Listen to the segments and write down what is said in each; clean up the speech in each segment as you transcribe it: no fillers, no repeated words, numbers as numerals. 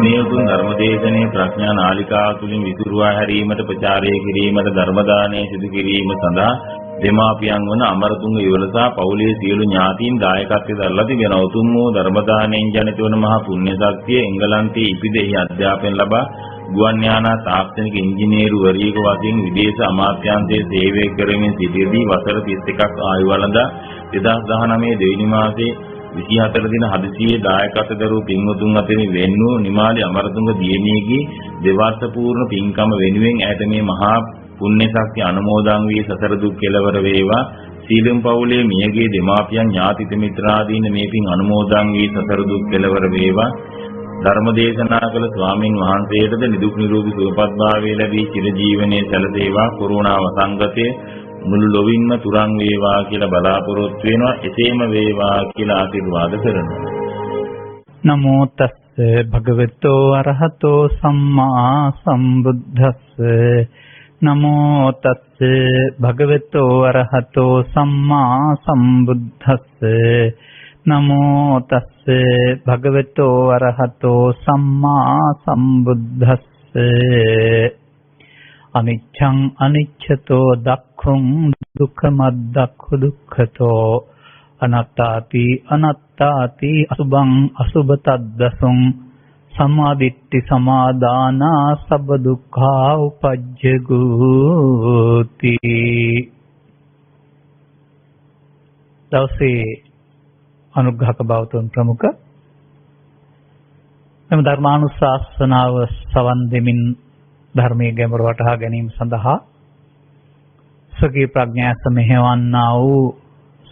නියුතුන් ධර්මදේශනයේ ප්‍රඥා නාලිකාව තුළින් විසුරුවා හැරීමට ප්‍රචාරය කිරීමට ධර්ම දානය සිදු කිරීම සඳහා දෙමාපියන් වන අමරතුංග යුවලසා පවුලේ සියලු ඥාතීන් දායකත්වයෙන් දරලා තිබෙන උතුම් වූ ධර්ම දානයෙන් ජනිත වන මහා පුණ්‍ය ශක්තිය එංගලන්තයේ ඉපිදෙහි අධ්‍යාපනය ලබා ගුවන් යානා තාක්ෂණික ඉංජිනේරුවරියක වශයෙන් විදේශ අමාත්‍යාංශයේ සේවය කරමින් සිටියදී වසර 31ක් ආයු වළඳා 2019 දෙවැනි මාසයේ 24 දින හදිසියේ දායකත්ව දරූ පින්වතුන් අතරින් වෙන් වූ නිමාලි අමරතුංග දියණියගේ දෙවර්ෂ පූර්ණ පින්කම වෙනුවෙන් ඇයට මේ මහා පුණ්‍ය ශක්තිය අනුමෝදන් වී සසර දුක් කෙලවර වේවා. සීලම් පවුලේ මියගේ දෙමාපියන් ඥාති මිත්‍රාදීන් මේ පින් අනුමෝදන් වී සසර දුක් කෙලවර වේවා. ධර්ම දේශනා කළ ස්වාමින් වහන්සේටද නිදුක් නිරෝගී සුවපත් භාවය ලැබී චිර ජීවනයේ සැලසේවා. කොරෝනා වසංගතය මුළු ලොවින්ම තුරන් වේවා කියලා බලාපොරොත්තු වෙනවා. එසේම වේවා කියලා ආශිර්වාද කරනවා. නමෝ තස්ස භගවතෝ අරහතෝ සම්මා සම්බුද්දස්ස. නමෝ තස්ස භගවතෝ අරහතෝ සම්මා සම්බුද්දස්ස. නමෝ තස්ස භගවතෝ අරහතෝ සම්මා සම්බුද්දස්ස. අනිච්ඡං අනිච්ඡතෝ දක්ඛං දුක්ඛමද්දක්ඛ දුක්ඛතෝ අනාත්තාති අනාත්තාති අසුභං අසුභතද්දසං සමාදිට්ඨි සමාදානා සබ්බ දුක්ඛා උපජ්ජගෝති. දවසේ අනුග්‍රහක බවතුන් ප්‍රමුඛ මෙම ධර්මානුශාසනාව සවන් දෙමින් ධර්මයේ ගැඹුර වටහා ගැනීම සඳහා සකී ප්‍රඥාස මෙහෙවන්නා වූ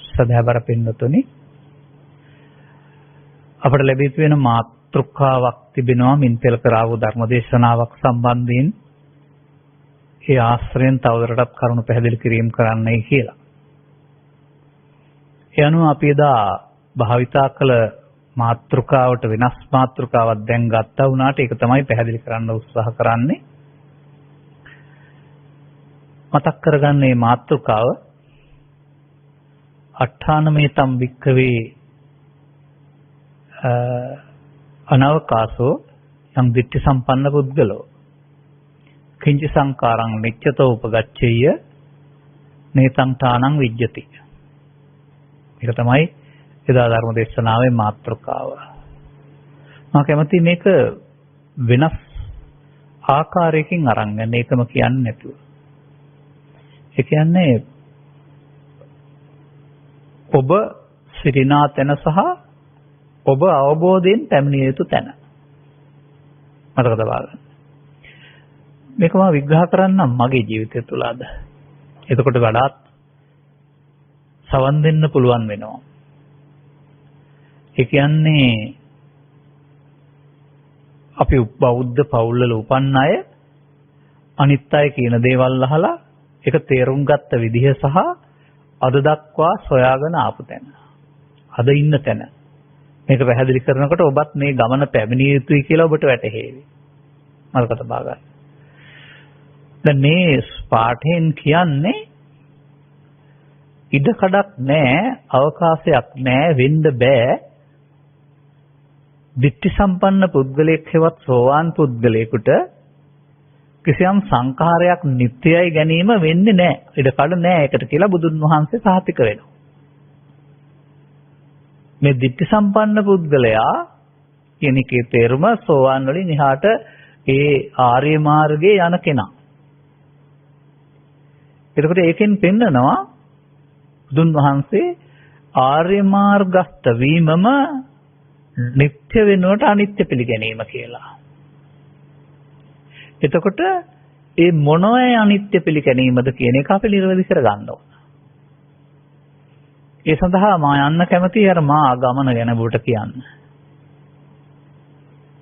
සදහබර පින්වතුනි, අපට ලැබී තියෙන මාතෘකාවක් තිබෙනවා මින් පෙළ කරා වූ ධර්මදේශනාවක් සම්බන්ධයෙන් ඒ ආශ්‍රයෙන් තවදුරටත් කරුණු පැහැදිලි කිරීම කරන්නයි කියලා. ඒ අනුව අපි එදා භාවිතා කළ මාතෘකාවට වෙනස් මාතෘකාවක් දැන් ගත්තා වුණාට ඒක තමයි පැහැදිලි කරන්න උත්සාහ කරන්නේ. මතක් කරගන්නේ මාතෘකාව අට්ඨානමේතම් වික්ඛවේ අනවකාසෝ යම් දිට්ඨි සම්පන්න පුද්ගලෝ කිංච සංකාරං නිච්ඡතෝ උපගච්ඡේය නේතං තානං විජ්ජති. මේක තමයි එදා ධර්ම දේශනාවේ මාතෘකාව. මම කැමති මේක වෙනස් ආකාරයකින් අරන් යන්න, ඒකම කියන්නේ නැතුව. ඒ කියන්නේ ඔබ සිටිනා තැන සහ ඔබ අවබෝධයෙන් පැමිණිය යුතු තැන මතක තබා ගන්න. මේක මම විග්‍රහ කරන්නම් මගේ ජීවිතය තුළ අද. එතකොට වඩාත් සවන් දෙන්න පුළුවන් වෙනවා. ඒ කියන්නේ අපි බෞද්ධ පවුල්වල උපන් අය අනිත් අය කියන දේවල් අහලා ඒක තේරුම් ගත්ත විදිහ සහ අද දක්වා සොයාගෙන ආපු තැන, අද ඉන්න තැන මේක පැහැදිලි කරනකොට ඔබත් මේ ගමන පැමිණිය යුතුයි කියලා ඔබට වැටහෙවි. මතක තබා ගන්න. දැන් මේ පාඨයෙන් කියන්නේ ඉඩකඩක් නැහැ, අවකාශයක් නැහැ, වෙන්න බෑ. දිට්ඨි සම්පන්න පුද්ගලයෙක් හෙවත් සෝවාන් පුද්ගලයෙකුට කිසියම් සංඛාරයක් නිට්ටයයි ගැනීම වෙන්නේ නැහැ. ඉඩකඩ නැහැ ඒකට කියලා බුදුන් වහන්සේ සාතික වෙනවා. මේ දිට්ඨි සම්පන්න පුද්ගලයා කියන එකේ තේරුම සෝවාන් වලින් එහාට ඒ ආර්ය මාර්ගයේ යන කෙනා. එතකොට ඒකෙන් පෙන්නනවා බුදුන් වහන්සේ ආර්ය මාර්ගස්ත වීමම නිත්‍ය වෙනුවට අනිත්‍ය පිළිගැනීම කියලා. එතකොට ඒ මොනවයි අනිත්‍ය පිළිගැනීමද කියන එක අපි නිර්වදි කර ගන්න ඕන. ඒ සඳහා මා යන්න කැමති අර මා ගමන ගැන ඔබට කියන්න.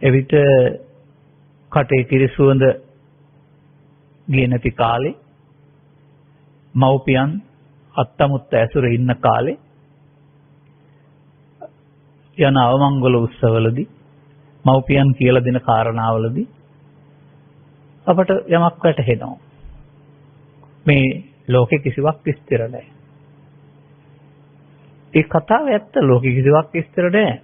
එවිට කටේ කිරිසුවඳ ගියේ නැති කාලේ, මව්පියන් අත්තමුත්ත ඇසුරේ ඉන්න කාලේ යන අවමංගල උත්සවවලදී මව්පියන් කියලා දෙන කාරණාවලදී අපට යමක් වැටහෙනවා. මේ ලෝකේ කිසිවක් ස්ථිර නැහැ. ඒ කතාව ඇත්ත. ලෝකේ කිසිවක් ස්ථිර නැහැ.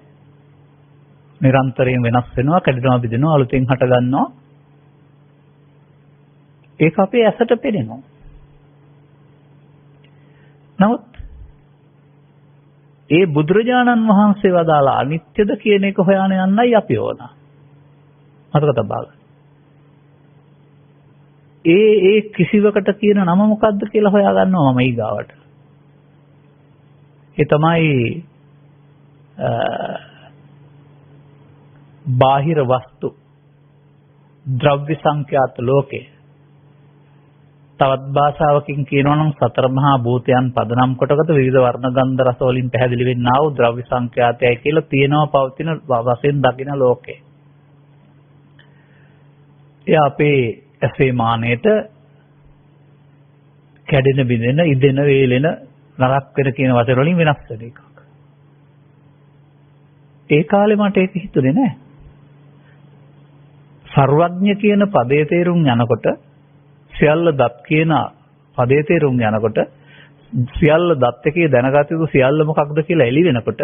නිරන්තරයෙන් වෙනස් වෙනවා, කැඩෙනවා, බිඳෙනවා, අලුතෙන් හට ගන්නවා. ඒක අපේ ඇසට පේනවා. නමුත් ඒ බුදුරජාණන් වහන්සේ වදාලා අනිත්‍යද කියන එක හොයන යන්නයි අපි ඕන. මතක තබා ගන්න. ඒ කිසිවකට කියන නම මොකද්ද කියලා හොයා ගන්නවා මම ඊගාවට. ඒ තමයි බාහිර වස්තු ද්‍රව්‍ය සංඛ්‍යාත ලෝකේ. තවත් භාෂාවකින් කියනවා නම් සතර මහා භූතයන් පදනම් කොටගත විවිධ වර්ණ ගන්ධ රස වලින් පැහැදිලි වෙන්නා වූ ද්‍රව්‍ය සංඛ්‍යාතයයි කියලා තියෙනවා පවතින වශයෙන් දකින ලෝකේ. ඒ අපේ ඇසේ මානෙට කැඩෙන බිඳෙන ඉදෙන වේලෙන නරක වෙන කියන වචන වලින් වෙනස් වෙන එකක්. ඒ කාලේ මට ඒක හිතුනේ නෑ. සර්වඥ කියන පදේ තේරුම් යනකොට සියල්ල දත් කියන පදේ තේරුම් යනකොට සියල්ල දත් එකේ දැනගත යුතු සියල්ල මොකක්ද කියලා එළි වෙනකොට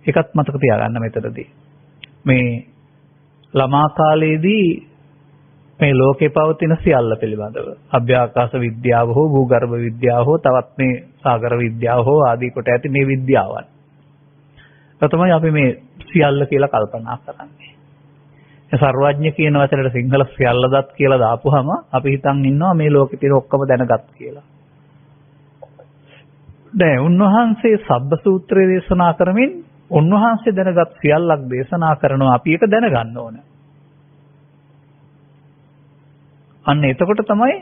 ඒකත් මතක තියාගන්න මෙතනදී. මේ ළමා කාලේදී මේ ලෝකේ පවතින සියල්ල පිළිබඳව අභ්‍යාකාශ විද්‍යාව හෝ භූගර්භ විද්‍යාව හෝ තවත් මේ සාගර විද්‍යාව හෝ ආදී කොට ඇති මේ විද්‍යාවන්. ඒක තමයි අපි මේ සියල්ල කියලා කල්පනා කරන්නේ. ඒ සර්වඥ කියන වචනේට සිංහල සියල්ලදත් කියලා දාපුවම අපි හිතන් ඉන්නවා මේ ලෝකේ තියෙන ඔක්කොම දැනගත් කියලා. දැන් උන්වහන්සේ සබ්බ සූත්‍රය දේශනා කරමින් උන්වහන්සේ දැනගත් සියල්ලක් දේශනා කරනවා අපි ඒක දැනගන්න ඕන. අන්න එතකොට තමයි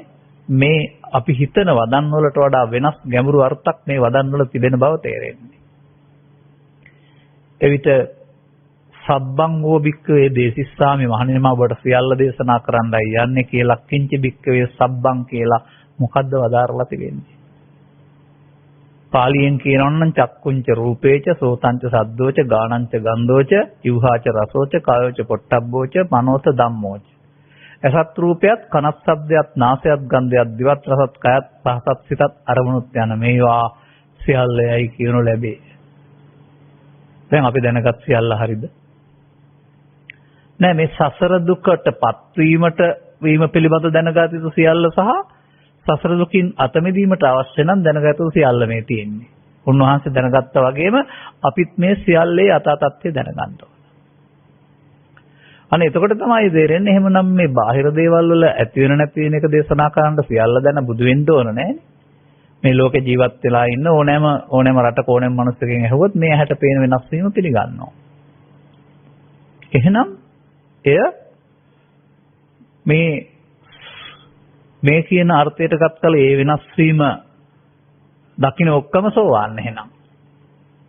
මේ අපි හිතන වදන් වලට වඩා වෙනස් ගැඹුරු අර්ථයක් මේ වදන් වල තිබෙන බව තේරෙන්නේ. එවිට සබ්බං වූ බික්කවේ දේසිස්සාමි මහණෙනි මම ඔබට සියල්ල දේශනා කරන්නයි යන්නේ කියලා කිංච බික්කවේ සබ්බං කියලා මොකද්ද වදාරලා තිබෙන්නේ. පාලියෙන් කියනවා නම් චක්කුංච රූපේච සෝතංච සද්දෝච ගානංච ගන්ධෝච ජීවහාච රසෝච කායෝච පොට්ටබ්බෝච මනෝත ධම්මෝච. අසත් රූපයත් කනත් ශබ්දයත් නාසයත් ගන්ධයත් දිවත් රසත් කයත් පහසත් සිතත් අරමුණුත් යන මේවා සියල්ලයි කියනු ලැබේ. දැන් අපි දැනගත් සියල්ල හරිද? නෑ මේ සසර දුකටපත් වීම පිළිබඳ දැනගත යුතු සියල්ල සහ සසර දුකින් අත මිදීමට අවශ්‍ය නම් දැනගත යුතු සියල්ල මේ තියෙන්නේ. උන්වහන්සේ දැනගත්තා වගේම අපිත් මේ සියල්ලේ යථා තත්ත්වය දැනගන්න ඕන. අනේ එතකොට තමයි තේරෙන්නේ එහෙමනම් මේ බාහිර දේවල් වල ඇති වෙන නැති වෙන එක දේශනා කරන්න සියල්ල දැන බුදු වෙන්න ඕන නෑනේ. මේ ලෝකේ ජීවත් වෙලා ඉන්න ඕනෑම රටක ඕනෑම මිනිස්සුකින් ඇහුවොත් මේ ඇහැට පේන වෙනස් වීම පිළිගන්නවා. එහෙනම් එය මේ කියන අර්ථයට ගත් කල ඒ වෙනස් වීම දකින්න ඔක්කොම සෝවාන් එහෙනම්.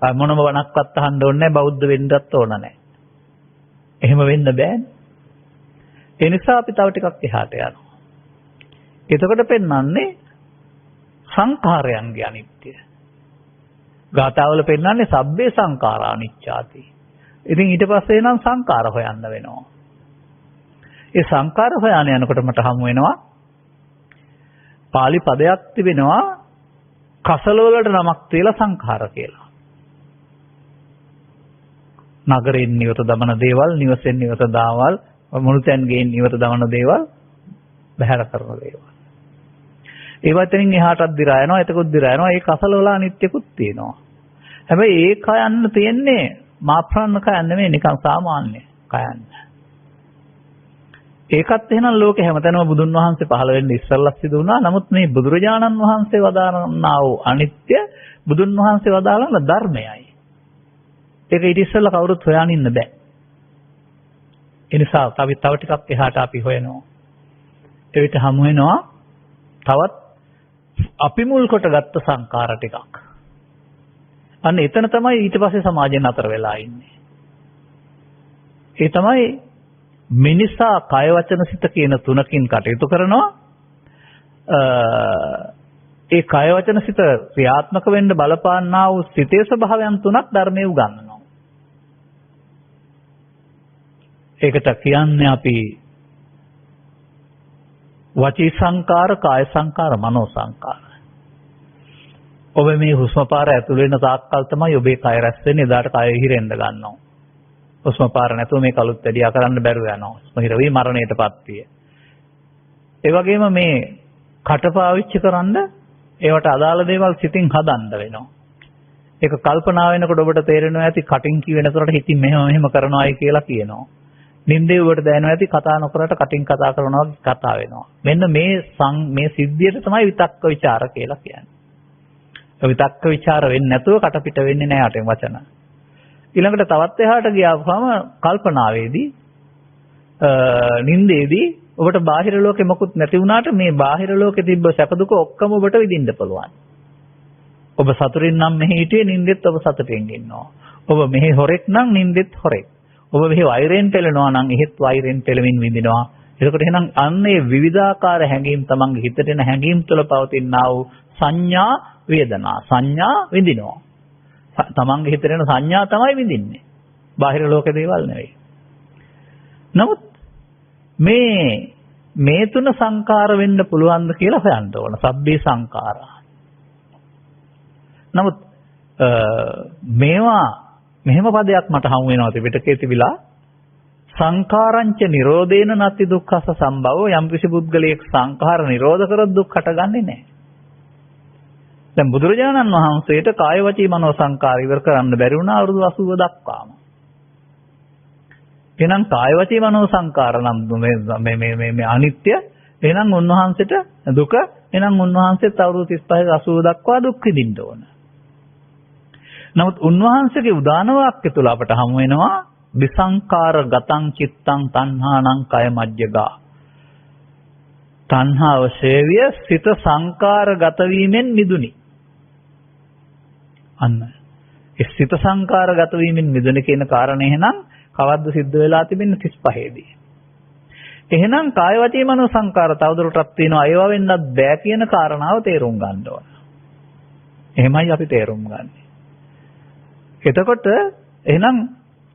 මොනම වණක්වත් අහන්න ඕනේ නැහැ බෞද්ධ වෙන්නත් ඕන නැහැ. එහෙම වෙන්න බෑනේ. ඒ නිසා අපි තව ටිකක් එහාට යනවා. එතකොට පෙන්වන්නේ සංඛාරයන්ගේ අනිත්‍ය. ගාථාවල පෙන්වන්නේ සබ්බේ සංඛාරා අනිච්චාති. ඉතින් ඊට පස්සේ නම් සංඛාර හොයන්න වෙනවා. ඒ සංඛාර හොයන යනකොට මට හමු වෙනවා පාලි පදයක් තිබෙනවා කසල වලට නමක් තියලා සංඛාර කියලා. නගරෙන් නිවත දමන දේවල්, නිවසෙන් නිවත දාවල්, මුළුතැන්ගෙන් නිවත දමන දේවල්, බහැර කරන දේවල්. ඒවත් එනින් එහාටත් දිරා යනවා, එතකොත් දිරා යනවා. ඒ කසල වල අනිත්‍යකුත් තියෙනවා. හැබැයි ඒ කයන්න තියෙන්නේ මාප්‍රාණ කයන්න නෙමෙයි නිකන් සාමාන්‍ය කයන්න. ඒකත් එහෙනම් ලෝකේ හැමතැනම බුදුන් වහන්සේ පහළ වෙන්න ඉස්සෙල්ලා සිදු වුණා. නමුත් මේ බුදුරජාණන් වහන්සේ වදාරනා වූ අනිත්‍ය බුදුන් වහන්සේ වදාළන ධර්මයයි. ඒක ඊට ඉස්සෙල්ලා කවුරුත් හොයන්න ඉන්න බෑ. ඒ නිසා තව ටිකක් එහාට අපි හොයනවා. එවිට හමු වෙනවා තවත් අපි මුල් කොටගත්තු සංකාර ටිකක්. අන්න එතන තමයි ඊට පස්සේ සමාජයෙන් අතර වෙලා ඉන්නේ. ඒ තමයි මිනිසා කය වචන සිත කියන තුනකින් කටයුතු කරනවා. ඒ කය වචන සිත ක්‍රියාත්මක වෙන්න බලපාන්නා වූ සිතේ ස්වභාවයන් තුනක් ධර්මයේ උගන්වනවා. ඒකට කියන්නේ අපි වචී සංකාර, කාය සංකාර, මනෝ සංකාර. ඔබ මේ හුස්ම පාර ඇතුළ වෙන තාක්කල් තමයි ඔබේ කය රැස් වෙන්නේ. එදාට කය හිරෙන්න ගන්නවා. හුස්ම පාර නැතුව මේ කලුත් වැඩියා කරන්න බැරුව යනවා. හුස්ම හිර වී මරණයටපත් විය. ඒ වගේම මේ කට පාවිච්චි කරන්න ඒවට අදාළ දේවල් සිතින් හදන්න වෙනවා. ඒක කල්පනා වෙනකොට ඔබට තේරෙනවා ඇති කටින් කියවෙන තරට හිතින් මෙහෙම කරනවායි කියලා කියනවා. නින්දේ ඔබට දැනෙනවා ඇති කතා නොකරට කටින් කතා කරනවා වගේ කතා වෙනවා. මෙන්න මේ සිද්ධියට තමයි විතක්ක ਵਿਚාර කියලා කියන්නේ. විතක්ක ਵਿਚාර වෙන්නේ නැතුව කට පිට වෙන්නේ නැහැ අටෙන් වචන. ඊළඟට තවත් එහාට ගියාම කල්පනාවේදී නින්දේදී ඔබට බාහිර ලෝකෙ මොකුත් නැති වුණාට මේ බාහිර ලෝකෙ තිබ්බ සැප දුක ඔක්කොම ඔබට විඳින්න පුළුවන්. ඔබ සතුටින් නම් මෙහි හිටියේ නින්දෙත් ඔබ සතුටින් ඉන්නවා. ඔබ මෙහි හොරෙක් නම් නින්දෙත් හොරෙක්. ඔබ මෙහි වෛරයෙන් පෙළෙනවා නම් එහෙත් වෛරයෙන් පෙළමින් විඳිනවා. එතකොට එහෙනම් අන්නේ විවිධාකාර හැඟීම් තමන්ගේ හිතට එන හැඟීම් තුළ පවතිනා වූ සංඥා වේදනා සංඥා විඳිනවා. තමන්ගේ හිතට එන සංඥා තමයි විඳින්නේ. බාහිර ලෝක දේවල් නෙවෙයි. නමුත් මේ තුන සංකාර වෙන්න පුළුවන්ද කියලා හොයන්න ඕන. සබ්බේ සංකාරා. නමුත් මේවා මෙහෙම පදයක් මට හමු වෙනවා ත්‍රිපිටකයේ තිබිලා සංඛාරංච නිරෝධේන නැති දුක්ඛස සම්භවෝ යම් කිසි පුද්ගලයෙක් සංඛාර නිරෝධ කරොත් දුක් හටගන්නේ නැහැ. දැන් බුදුරජාණන් වහන්සේට කාය වචී මනෝ සංකාර ඉවර කරන්න බැරි වුණා අවුරුදු 80 දක්වාම. එහෙනම් කාය වචී මනෝ සංකාර නම් මේ අනිත්‍ය එහෙනම් උන්වහන්සේට දුක එහෙනම් උන්වහන්සේත් අවුරුදු 35 80 දක්වා දුක් විඳින්න ඕන. නමුත් උන්වහන්සේගේ උදාන වාක්‍ය තුල අපට හමු වෙනවා විසංකාර ගතං චිත්තං තණ්හානං කය මජ්ජගා. තණ්හාව ශේවිය සිත සංකාර ගත වීමෙන් මිදුනි. අන්න ඒ සිත සංකාර ගත වීමෙන් මිදුන කියන කාරණේ එහෙනම් කවද්ද සිද්ධ වෙලා තිබෙන්නේ 35 දී. එහෙනම් කාය වචී මනෝ සංකාර තවදුරටත් තියෙනවා. ඒවා වෙන්නත් බෑ කියන කාරණාව තේරුම් ගන්න ඕන. එහෙමයි අපි තේරුම් ගන්නේ. එතකොට එහෙනම්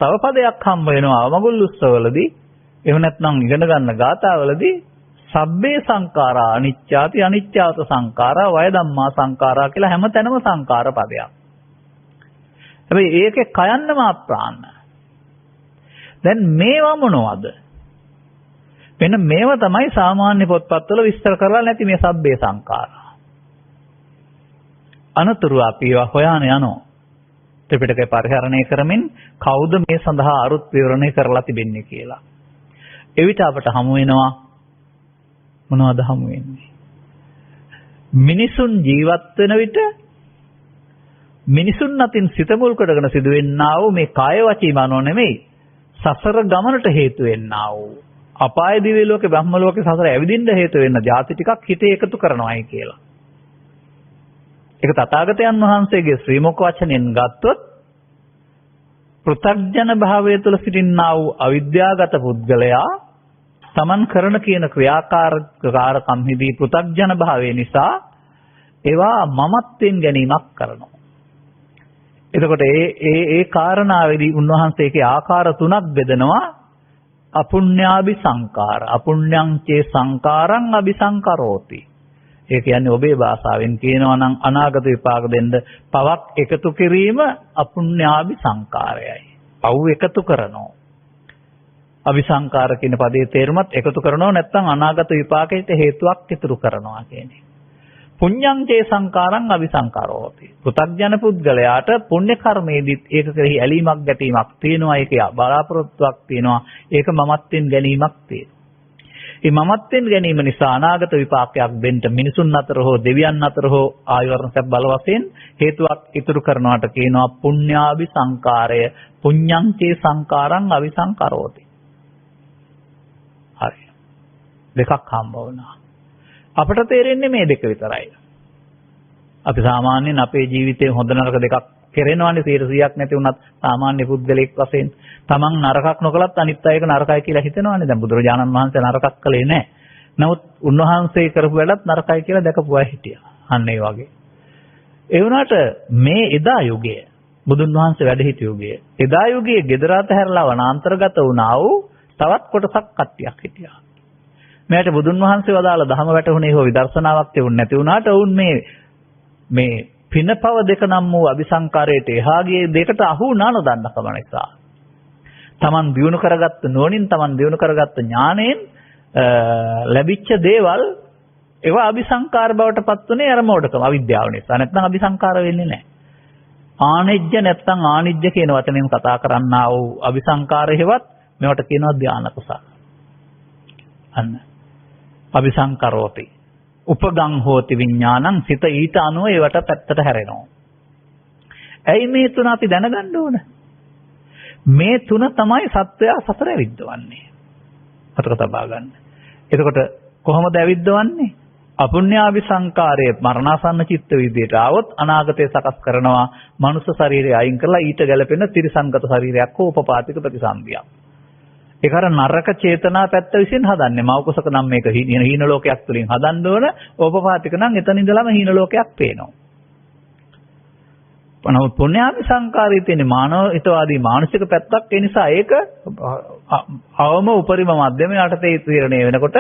තව පදයක් හම්බ වෙනවා අවමගුල් උත්සවවලදී එහෙම නැත්නම් ඉගෙන ගන්න ගාථාවලදී සබ්බේ සංඛාරා අනිච්චාති අනිච්චාත සංඛාරා වය ධම්මා සංඛාරා කියලා හැම තැනම සංඛාර පදයක්. හැබැයි ඒකේ කයන්නම අප්‍රාණ. දැන් මේවා මොනවද? මෙන්න මේව තමයි සාමාන්‍ය පොත්පත්වල විස්තර කරලා නැති මේ සබ්බේ සංඛාරා. අනතුරු අපි ඒවා හොයාන යනවා. ත්‍රිපිටකය පරිහරණය කරමින් කවුද මේ සඳහා අරුත් විවරණය කරලා තිබෙන්නේ කියලා. එවිට අපට හමු වෙනවා මොනවද හමු වෙන්නේ? මිනිසුන් ජීවත් වෙන විට මිනිසුන් අතින් සිත මුල් කොටගෙන සිදුවෙන්නා වූ මේ කාය වචී මනෝ නෙමෙයි සසර ගමනට හේතු වෙන්නා වූ අපාය දිව්‍ය ලෝකේ බ්‍රහ්ම ලෝකේ සසර ඇවිදින්න හේතු වෙන ಜಾති ටිකක් හිතේ එකතු කරනවායි කියලා. ඒක තථාගතයන් වහන්සේගේ ශ්‍රී මුඛ වචනෙන් ගත්තොත් පෘථග්ජන භාවය තුළ සිටින්නා වූ අවිද්‍යාගත පුද්ගලයා තමන් කරන කියන ක්‍රියාකාරකම්හිදී පෘථග්ජන භාවය නිසා ඒවා මමත්වෙන් ගැනීමක් කරනවා. එතකොට ඒ කාරණාවේදී උන්වහන්සේගේ ආකාර තුනක් බෙදනවා. අපුඤ්ඤාභි සංකාර අපුඤ්ඤං චේ සංකාරං අபிසංකරෝති. ඒ කියන්නේ ඔබේ භාෂාවෙන් කියනවා නම් අනාගත විපාක දෙන්න පවක් එකතු කිරීම අපුඤ්ඤාභි සංකාරයයි. පව් එකතු කරනවා. අபிසංකාර කියන පදේ තේරුමත් එකතු කරනවා නැත්නම් අනාගත විපාකයට හේතුවක් ඉතුරු කරනවා කියන්නේ. පුඤ්ඤං චේ සංකාරං අபிසංකරෝති. පෘථග්ජන පුද්ගලයාට පුණ්‍ය කර්මයේදීත් ඒක කෙරෙහි ඇලීමක් ගැටීමක් තියෙනවා. ඒකේ බලාපොරොත්තුවක් තියෙනවා. ඒක මමත්වෙන් ගැනීමක් තියෙනවා. මේ මමත්වෙන් ගැනීම නිසා අනාගත විපාකයක් දෙන්න මිනිසුන් අතර හෝ දෙවියන් අතර හෝ ආයවරණ සැප බල වශයෙන් හේතුවක් ඉතුරු කරනවාට කියනවා පුඤ්ඤාභි සංකාරය. පුඤ්ඤං චේ සංකාරං අபிසංකරෝති. හරි. දෙකක් හම්බ වුණා. අපට තේරෙන්නේ මේ දෙක විතරයි. අපි සාමාන්‍යයෙන් අපේ ජීවිතේ හොඳ නරක දෙකක් කෙරෙනවානේ 100%ක් නැති වුණත් සාමාන්‍ය පුද්ගලෙක් වශයෙන් තමන් නරකක් නොකලත් අනිත් අයක නරකයි කියලා හිතනවානේ. දැන් බුදුරජාණන් වහන්සේ නරකක් කළේ නැහැ. නමුත් උන්වහන්සේ කරපු වැඩත් නරකයි කියලා දැකපු අය හිටියා. අන්න ඒ වගේ. ඒ වුණාට මේ එදා යුගය බුදුන් වහන්සේ වැඩ සිටි යුගය. එදා යුගයේ gedara අතහැරලා වනාන්තරගත වුණා වූ තවත් කොටසක් කට්ටියක් හිටියා. මෙයාට බුදුන් වහන්සේ වදාළ ධම වැටුනේ හෝ විදර්ශනාවක් තිබුණ නැති වුණාට වුන් මේ පිනපව දෙක නම් වූ අபிසංකාරයට එහා ගියේ දෙකට අහු වුණා නොදන්නකම නිසා. Taman දියුණු කරගත්ත නුවණින් Taman දියුණු කරගත්ත ඥාණයෙන් ලැබිච්ච දේවල් ඒවා අபிසංකාර බවට පත්ුනේ අර මොඩකම අවිද්‍යාව නිසා. නැත්නම් අபிසංකාර වෙන්නේ නැහැ. ආනෙජ්‍ය නැත්නම් ආනිජ්‍ය කියන වචනයෙන් කතා කරන්නා වූ අபிසංකාර හේවත් මේවට කියනවා ධාන කුසල. අන්න. අபிසංකරෝති. උපගං හෝති විඥානං සිත ඊට අනුව ඒවට පැත්තට හැරෙනවා. ඇයි මේ තුන අපි දැනගන්න ඕන? මේ තුන තමයි සත්වයා සතර ඇවිද්දවන්නේ. අතක තබා ගන්න. එතකොට කොහොමද ඇවිද්දවන්නේ? අපුඤ්ඤාභි සංකාරයේ මරණාසන්න චිත්ත විදියට આવොත් අනාගතය සකස් කරනවා මනුෂ්‍ය ශරීරය අයින් කරලා ඊට ගැලපෙන ත්‍රිසංගත ශරීරයක් හෝ උපපාතික ප්‍රතිසන්දියක්. ඒක අර නරක චේතනා පැත්ත විසින් හදන්නේ. මෞකසක නම් මේක හීන ලෝකයක් තුලින් හදන්න ඕන. ඕපපාතික නම් එතන ඉඳලම හීන ලෝකයක් පේනවා. නමුත් පුණ්‍යාභි සංකාරයේ තියෙන මානව හිතවාදී මානසික පැත්තක් ඒ නිසා ඒක අවම උපරිම මධ්‍යම යටතේ තීරණය වෙනකොට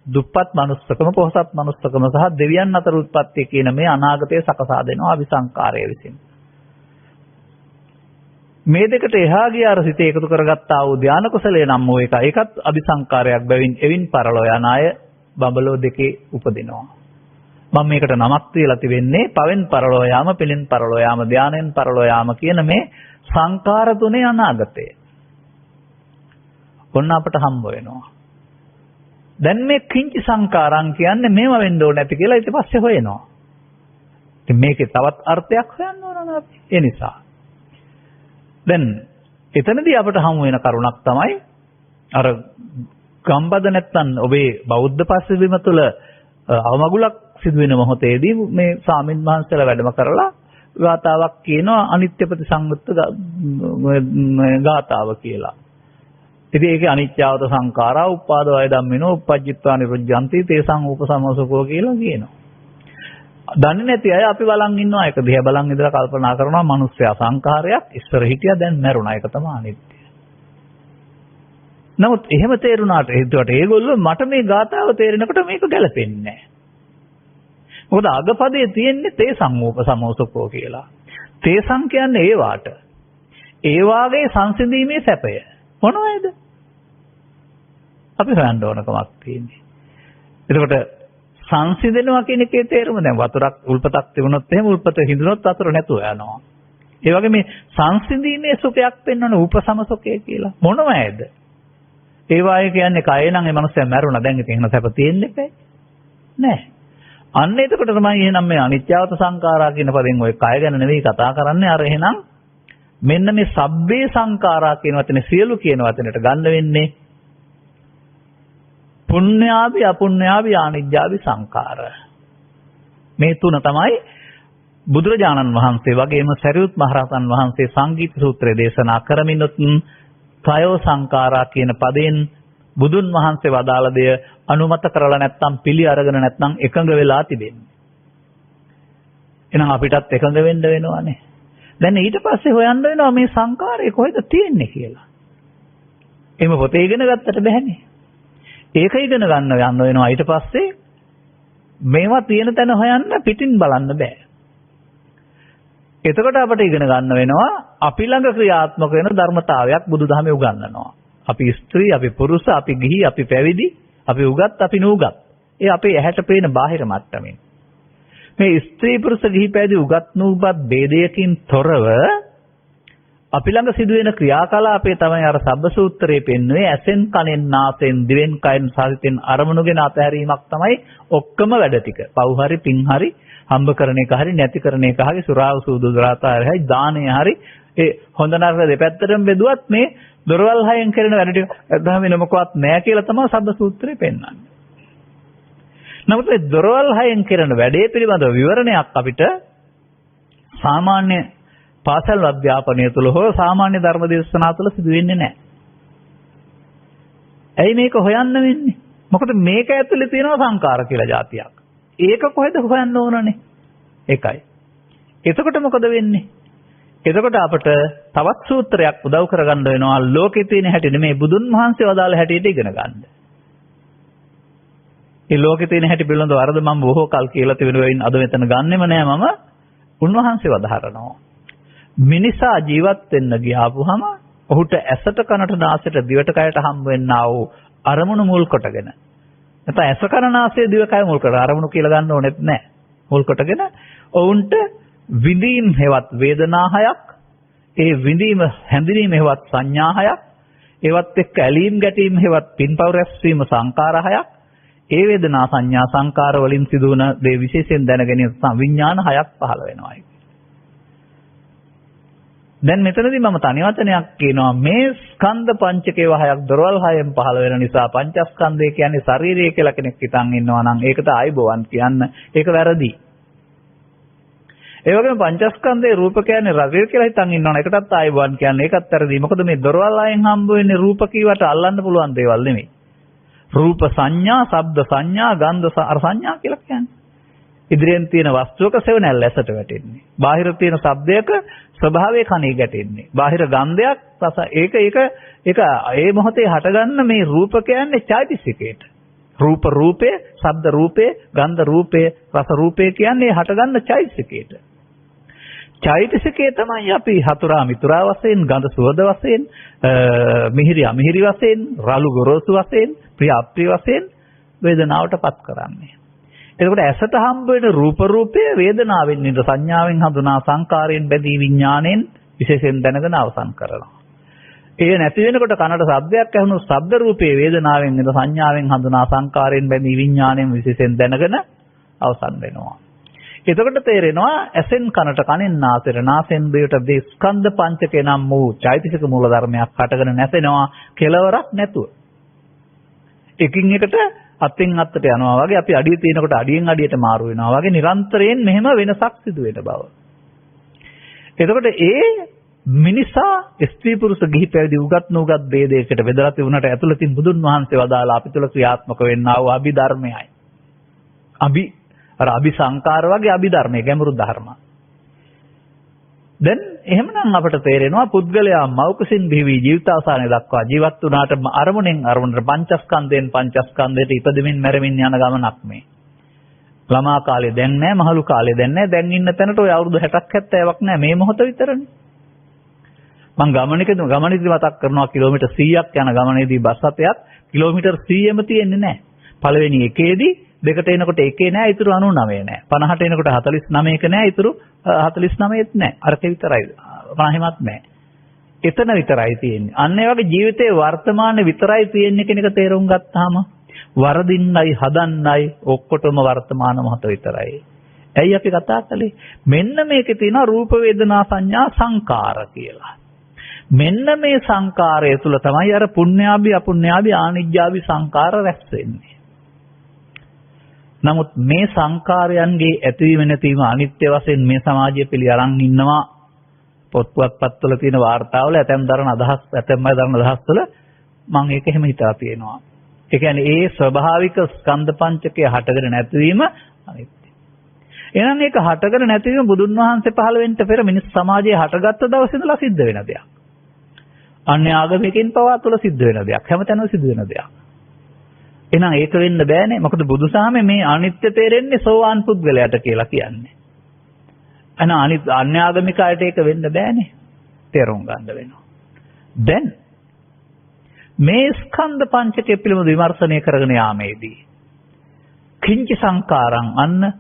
දුප්පත් මනුස්සකම පොහොසත් මනුස්සකම සහ දෙවියන් අතර උත්පත්ති කියන මේ අනාගතයේ සකසා දෙනවා අபிසංකාරය විසින්. මේ දෙකට එහා ගිය අර සිත එකතු කරගත්තා වූ ධාන කුසලයේ නම් වූ එක ඒකත් අபிසංකාරයක් බැවින් එවින් පරලෝ යන අය බඹලෝ දෙකේ උපදිනවා. මම මේකට නමක් තියලා තිබෙන්නේ පවෙන් පරලෝ යාම පිළින් පරලෝ යාම ධානයෙන් පරලෝ යාම කියන මේ සංකාර තුනේ අනාගතය. ඔන්න අපට හම්බ වෙනවා. දැන් මේ කිංචි සංකාරං කියන්නේ මේව වෙන්න ඕනේ නැති කියලා ඊට පස්සේ හොයනවා. ඉතින් මේකේ තවත් අර්ථයක් හොයන්න ඕන නේද? ඒ නිසා. දැන් එතනදී අපට හමු වෙන කරුණක් තමයි අර ගම්බද නැත්තම් ඔබේ බෞද්ධ පස්සේ තුළ අවමගුලක් සිදුවෙන මොහොතේදී මේ සාමින් වහන්සේලා වැඩම කරලා ගාතාවක් කියනවා අනිත්‍ය ප්‍රතිසංයුක්ත ගාතාව කියලා. ඉතින් ඒකේ අනිත්‍යවත සංඛාරා උපාද වය ධම්මිනෝ උපජ්ජිත්වා නිරුද්ධಂತಿ තේසං උපසමෝසකෝ කියලා කියනවා. දන්නේ නැති අය අපි බලන් ඉන්නවා ඒක දිහා බලන් ඉඳලා කල්පනා කරනවා මිනිස්සයා සංඛාරයක් ඉස්සර හිටියා දැන් මැරුණා ඒක තමයි අනිත්‍ය. නමුත් එහෙම තේරුණාට ඒකට ඒගොල්ලෝ මට මේ ගාතාව තේරෙනකොට මේක ගැලපෙන්නේ නැහැ. මොකද අගපදයේ තියෙන්නේ තේසං උපසමෝසකෝ කියලා. තේසං කියන්නේ ඒ වාට. ඒ වාගේ සංසිඳීමේ සැපය. මොනවද? අපි හොයන්න ඕනකමක් තියෙන්නේ. එතකොට සංසිඳනවා කියන එකේ තේරුම දැන් වතුරක් උල්පතක් තිබුණොත් එහෙම උල්පත හිඳුනොත් වතුර නැතුව යනවා. ඒ වගේ මේ සංසිඳීමේ සුඛයක් පෙන්වන උපසම සුඛය කියලා. මොනවද? ඒ වායේ කියන්නේ කය නම් ඒ මනුස්සයා මැරුණා දැන් ඉතින් එහෙම සැප තියෙන්නේ නැහැ. නෑ. අන්න එතකොට තමයි එහෙනම් මේ අනිත්‍යවත සංඛාරා කියන පදෙන් ඔය කය ගැන නෙවෙයි කතා කරන්නේ අර එහෙනම් මෙන්න මේ සබ්බේ සංඛාරා කියන වචනේ සියලු කියන වචනයට ගන්න වෙන්නේ පුඤ්ඤාභි අපුඤ්ඤාභි ආනිජ්ජාභි සංඛාර. මේ තුන තමයි බුදුරජාණන් වහන්සේ වගේම සරියුත් මහරහතන් වහන්සේ සංගීත සූත්‍රය දේශනා කරමිනුත් තයෝ සංඛාරා කියන පදයෙන් බුදුන් වහන්සේ වදාළ දෙය අනුමත කරලා නැත්නම් පිළි අරගෙන නැත්නම් එකඟ වෙලා තිබෙන්නේ. එහෙනම් අපිටත් එකඟ වෙන්න වෙනවානේ. දැන් ඊට පස්සේ හොයන්න වෙනවා මේ සංකාරය කොහෙද තියෙන්නේ කියලා. එහෙම පොතේ ඉගෙන ගත්තට බැහැනේ. ඒක ඉගෙන ගන්න යන්න වෙනවා ඊට පස්සේ මේවා තියෙන තැන හොයන්න පිටින් බලන්න බෑ. එතකොට අපිට ඉගෙන ගන්න වෙනවා අපි ළඟ ක්‍රියාත්මක වෙන ධර්මතාවයක් බුදුදහමේ උගන්වනවා. අපි ස්ත්‍රී, අපි පුරුෂ, අපි ගිහි, අපි පැවිදි, අපි උගත්, අපි නුගත්. ඒ අපේ ඇහැට පේන බාහිර මට්ටමින්. මේ ස්ත්‍රී පුරුෂ ගිහි පැවිදි උගත් නුගත් ભેදයකින් තොරව අපි ළඟ සිදුවෙන ක්‍රියාකලාපේ තමයි අර සබ්බ සූත්‍රයේ පෙන්වන්නේ ඇසෙන් කනෙන් නාසයෙන් දිවෙන් කයෙන් සාසිතෙන් අරමුණුගෙන අතහැරීමක් තමයි ඔක්කොම වැඩ ටික. පව් හරි පිං හරි හම්බ කරන එක හරි නැති කරන එක හරි සුරාව සූදු දරාතාරය හරි දානය හරි ඒ හොඳ නරක දෙපැත්තටම බෙදුවත් මේ දොරවල් හයෙන් කරන වැඩ ටික අදහම වෙන මොකවත් නැහැ කියලා තමයි සබ්බ සූත්‍රයේ පෙන්වන්නේ. නමුත් මේ දොරවල් හයෙන් කරන වැඩේ පිළිබඳව විවරණයක් අපිට සාමාන්‍ය පාසල් අධ්‍යාපනය තුළ හෝ සාමාන්‍ය ධර්ම දේශනා තුළ සිදු වෙන්නේ නැහැ. ඇයි මේක හොයන්න වෙන්නේ? මොකද මේක ඇතුලේ තියෙනවා සංකාර කියලා જાතියක්. ඒක කොහෙද හොයන්න ඕනනේ? ඒකයි. එතකොට මොකද වෙන්නේ? එතකොට අපට තවත් සූත්‍රයක් උදව් කරගන්න වෙනවා ලෝකේ තියෙන හැටි නෙමෙයි බුදුන් වහන්සේ වදාළ හැටියට ඉගෙන ගන්න. මේ ලෝකේ තියෙන හැටි පිළිබඳව අරද මම බොහෝ කල් කියලා තිබෙනවෙයින් අද මෙතන ගන්නෙම නෑ මම උන්වහන්සේ වදාහරනවා. මිනිසා ජීවත් වෙන්න ගියාපුහම ඔහුට ඇසට කනට නාසයට දිවට කයට හම් වෙන්නා වූ අරමුණු මුල් කොටගෙන නැත්නම් ඇස කන නාසය දිව කය මුල් කරගෙන අරමුණු කියලා ගන්න ඕනෙත් නෑ. මුල් කොටගෙන ඔවුන්ට විඳීම් හේවත් වේදනා හයක්, ඒ විඳීම හැඳිනීම හේවත් සංඥා හයක්, ඒවත් එක්ක ඇලීම් ගැටීම් හේවත් පින්පව් රැස්වීම සංකාර හයක්, ඒ වේදනා සංඥා සංකාර වලින් සිදුවන දේ විශේෂයෙන් දැනගැනීම විඥාන හයක් පහළ වෙනවායි. දැන් මෙතනදී මම තනි වචනයක් කියනවා මේ ස්කන්ධ පංචකේව හයක් දොරවල් හයෙන් පහළ වෙන නිසා පංචස්කන්ධය කියන්නේ ශරීරය කියලා කෙනෙක් හිතන් ඉන්නවා නම් ඒකට ආයිබෝවන් කියන්න ඒක වැරදි. ඒ වගේම පංචස්කන්ධයේ රූප කියන්නේ රසය කියලා හිතන් ඉන්නවනේ ඒකටත් ආයිබෝවන් කියන්නේ ඒකත් වැරදි. මොකද මේ දොරවල් හයෙන් හම්බ වෙන්නේ රූප කීවට අල්ලන්න පුළුවන් දේවල් නෙමෙයි. රූප සංඥා, ශබ්ද සංඥා, ගන්ධ සංඥා කියලා කියන්නේ. ඉදිරියෙන් තියෙන වස්තුවක සෙවණැල්ල ඇසට වැටෙන්නේ. බාහිර තියෙන ශබ්දයක ස්වභාවයේ කණේ ගැටෙන්නේ. බාහිර ගන්ධයක් රස ඒක ඒ මොහොතේ හටගන්න මේ රූප කියන්නේ චෛතසිකයට. රූප රූපේ, ශබ්ද රූපේ, ගන්ධ රූපේ, රස රූපේ කියන්නේ හටගන්න චෛතසිකයට. චෛතසිකයේ තමයි අපි හතුරා මිතුරා වශයෙන්, ගඳ සුවඳ වශයෙන්, මිහිරි අමිහිරි වශයෙන්, රළු ගොරෝසු වශයෙන්, ප්‍රිය අප්‍රිය වශයෙන් වේදනාවටපත් කරන්නේ. එතකොට ඇසට හම්බ වෙන රූප රූපය වේදනාවෙන් නිද සංඥාවෙන් හඳුනා සංකාරයෙන් බැදී විඥාණයෙන් විශේෂයෙන් දැනගෙන අවසන් කරනවා. ඒ නැති වෙනකොට කනට ශබ්දයක් ඇහුණු ශබ්ද රූපේ වේදනාවෙන් නිද සංඥාවෙන් හඳුනා සංකාරයෙන් බැදී විඥාණයෙන් විශේෂයෙන් දැනගෙන අවසන් වෙනවා. එතකොට තේරෙනවා ඇසෙන් කනට කනෙන් නාසයට නාසෙන් දිවට මේ ස්කන්ධ පංචකේ නම් වූ චෛතසික මූල ධර්මයක් හටගෙන නැසෙනවා කෙලවරක් නැතුව. එකින් එකට අත්ෙන් අත්තට යනවා වගේ අපි අඩිය තියෙනකොට අඩියෙන් අඩියට මාරු වෙනවා වගේ නිරන්තරයෙන් මෙහෙම වෙනසක් සිදු වෙන බව. එතකොට ඒ මිනිසා ස්ත්‍රී පුරුෂ ගිහි පැවිදි උගත් නුගත් ભેදයකට බෙදලා තිබුණාට ඇතුළතින් බුදුන් වහන්සේ වදාලා අපි තුල ක්‍රියාත්මක වෙන්නා වූ අභිධර්මයයි. අභිසංකාර වගේ අභිධර්මයේ ගැඹුරු ධර්ම. දැන් එහෙමනම් අපට තේරෙනවා පුද්ගලයා මෞකසින් බිහි ජීවිතාසානය දක්වා ජීවත් වුණාට අරමුණෙන් අරමුණට පංචස්කන්ධයෙන් පංචස්කන්ධයට ඉපදෙමින් මැරෙමින් යන ගමනක් මේ. ළමා කාලේ දැන් නැහැ, මහලු කාලේ දැන් නැහැ. දැන් ඉන්න තැනට ඔය අවුරුදු 60ක් 70ක් නැහැ. මේ මොහොත විතරනේ. මම ගමනේදී මතක් කරනවා කිලෝමීටර් 100ක් යන ගමනේදී බස් රථයක් කිලෝමීටර් 100ෙම තියෙන්නේ නැහැ. පළවෙනි එකේදී දෙකට එනකොට එකේ නැහැ, ඊටු 99 නැහැ. 50ට එනකොට 49ක නැහැ, ඊටු 49ෙත් නැහැ. අරක විතරයි. 50ෙමත් නැහැ. එතන විතරයි තියෙන්නේ. අන්න ඒ වගේ ජීවිතේ වර්තමානයේ විතරයි තියෙන්නේ කියන එක තේරුම් ගත්තාම වරදින්නයි හදන්නයි ඔක්කොටම වර්තමාන මොහොත විතරයි. ඇයි අපි කතා කළේ? මෙන්න මේකේ තියෙන රූප වේදනා සංඥා සංකාර කියලා. මෙන්න මේ සංකාරය තුල තමයි අර පුණ්‍යාභි අපුණ්‍යාභි ආනිජ්ජාභි සංකාර රැස් වෙන්නේ. නමුත් මේ සංකාරයන්ගේ ඇතිවීම නැතිවීම අනිත්‍ය වශයෙන් මේ සමාජය පිළි අරන් ඉන්නවා. පොත්පත්වල තියෙන වාර්තාවල ඇතැම් දරන අදහස් ඇතැම්මයි දරන අදහස් වල මම ඒක එහෙම හිතා තියෙනවා. ඒ කියන්නේ ඒ ස්වභාවික ස්කන්ධ පංචකය හටගෙන නැතිවීම අනිත්‍ය. එහෙනම් මේක හටගෙන නැතිවීම බුදුන් වහන්සේ පහළ වෙන්න පෙර මිනිස් සමාජයේ හටගත්ත දවසේ ඉඳලා සිද්ධ වෙන දෙයක්. අන්‍ය ආගමකින් පවා තුල සිද්ධ වෙන දෙයක්. හැමතැනම සිද්ධ වෙන දෙයක්. එහෙනම් ඒක වෙන්න බෑනේ. මොකද බුදුසාමේ මේ අනිත්‍ය තේරෙන්නේ සෝවාන් පුද්ගලයාට කියලා කියන්නේ. අන්‍ය ආගමිකයට ඒක වෙන්න බෑනේ. තේරුම් ගන්න වෙනවා. දැන් මේ ස්කන්ධ පංචකය පිළිබඳ විමර්ශනය කරගෙන යාමේදී කිංච සංකාරං අන්න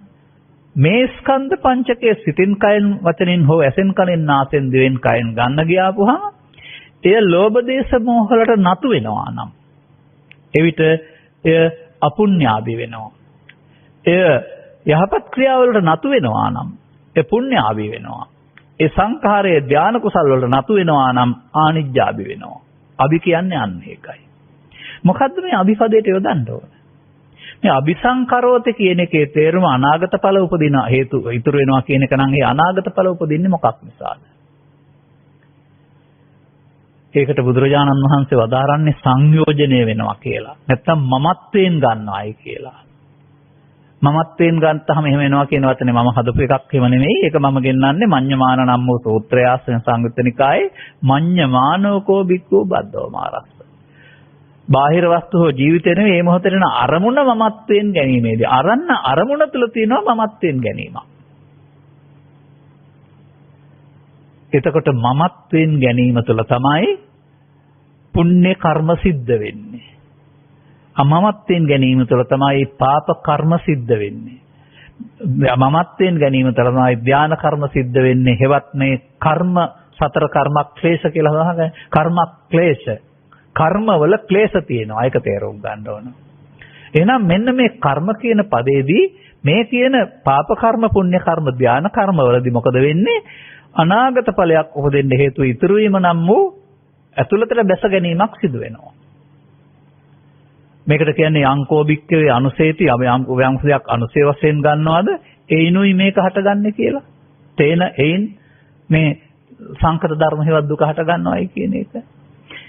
මේ ස්කන්ධ පංචකයේ සිතින් කයෙන් වචනෙන් හෝ ඇසෙන් කනෙන් නාසෙන් දිවෙන් කයෙන් ගන්න ගියාපුහම එය ලෝභ දේශ මොහ වලට නතු වෙනවා නම් එවිට එය අපුණ්‍යාභි වෙනවා. එය යහපත් ක්‍රියාවලට නතු වෙනවා නම් ඒ පුණ්‍යාභි වෙනවා. ඒ සංඛාරයේ ධාන කුසල් වලට නතු වෙනවා නම් ආනිජ්ජාභි වෙනවා. අභි කියන්නේ අන්න ඒකයි. මොකද්ද මේ අභිපදයට යොදන්න ඕන? මේ අபிසංකරෝති කියන එකේ තේරුම අනාගත ඵල උපදින හේතු ඉතුරු වෙනවා කියන එක නම් ඒ අනාගත ඵල උපදින්නේ මොකක් නිසාද? ඒකට බුදුරජාණන් වහන්සේ වදාරන්නේ සංයෝජනය වෙනවා කියලා. නැත්තම් මමත්වයෙන් ගන්නවායි කියලා. මමත්වයෙන් ගන්නතම එහෙම වෙනවා කියන වචනේ මම හදපු එකක් එහෙම නෙමෙයි. ඒක මම ගෙන්නන්නේ මඤ්ඤමාන නම් වූ සූත්‍රය ආශ්‍රය සංයුත්ත නිකායේ මඤ්ඤමානෝකෝ බික්ඛු බද්දෝ මාරස්ස. බාහිර වස්තු හෝ ජීවිතේ නෙවෙයි මේ මොහොතේ යන අරමුණ මමත්වයෙන් ගැනීමේදී අරමුණ තුල තියෙනවා මමත්වයෙන් ගැනීම. එතකොට මමත්වයෙන් ගැනීම තුළ තමයි පුණ්‍ය කර්ම සිද්ධ වෙන්නේ. අමමත්වයෙන් ගැනීම තුළ තමයි පාප කර්ම සිද්ධ වෙන්නේ. මමත්වයෙන් ගැනීම තුළ තමයි ධාන කර්ම සිද්ධ වෙන්නේ. හෙවත් මේ කර්ම සතර කර්ම ක්ලේශ කියලා හදාගන්න. කර්ම ක්ලේශ. කර්මවල ක්ලේශ තියෙනවා. ඒක තේරුම් ගන්න ඕන. එහෙනම් මෙන්න මේ කර්ම කියන පදේදී මේ කියන පාප කර්ම, පුණ්‍ය කර්ම, ධාන කර්ම වලදී මොකද වෙන්නේ? අනාගත ඵලයක් උපදින්න හේතු ඉතුරු වීම නම් වූ ඇතුළතට බැස ගැනීමක් සිදු වෙනවා. මේකට කියන්නේ යංකෝ බික්කවේ අනුසේති යම්සයක් අනුසේ වශයෙන් ගන්නවද? ඒිනුයි මේක හටගන්නේ කියලා. තේන ඒන් මේ සංකත ධර්ම හේවත් දුක හට ගන්නවයි කියන එක.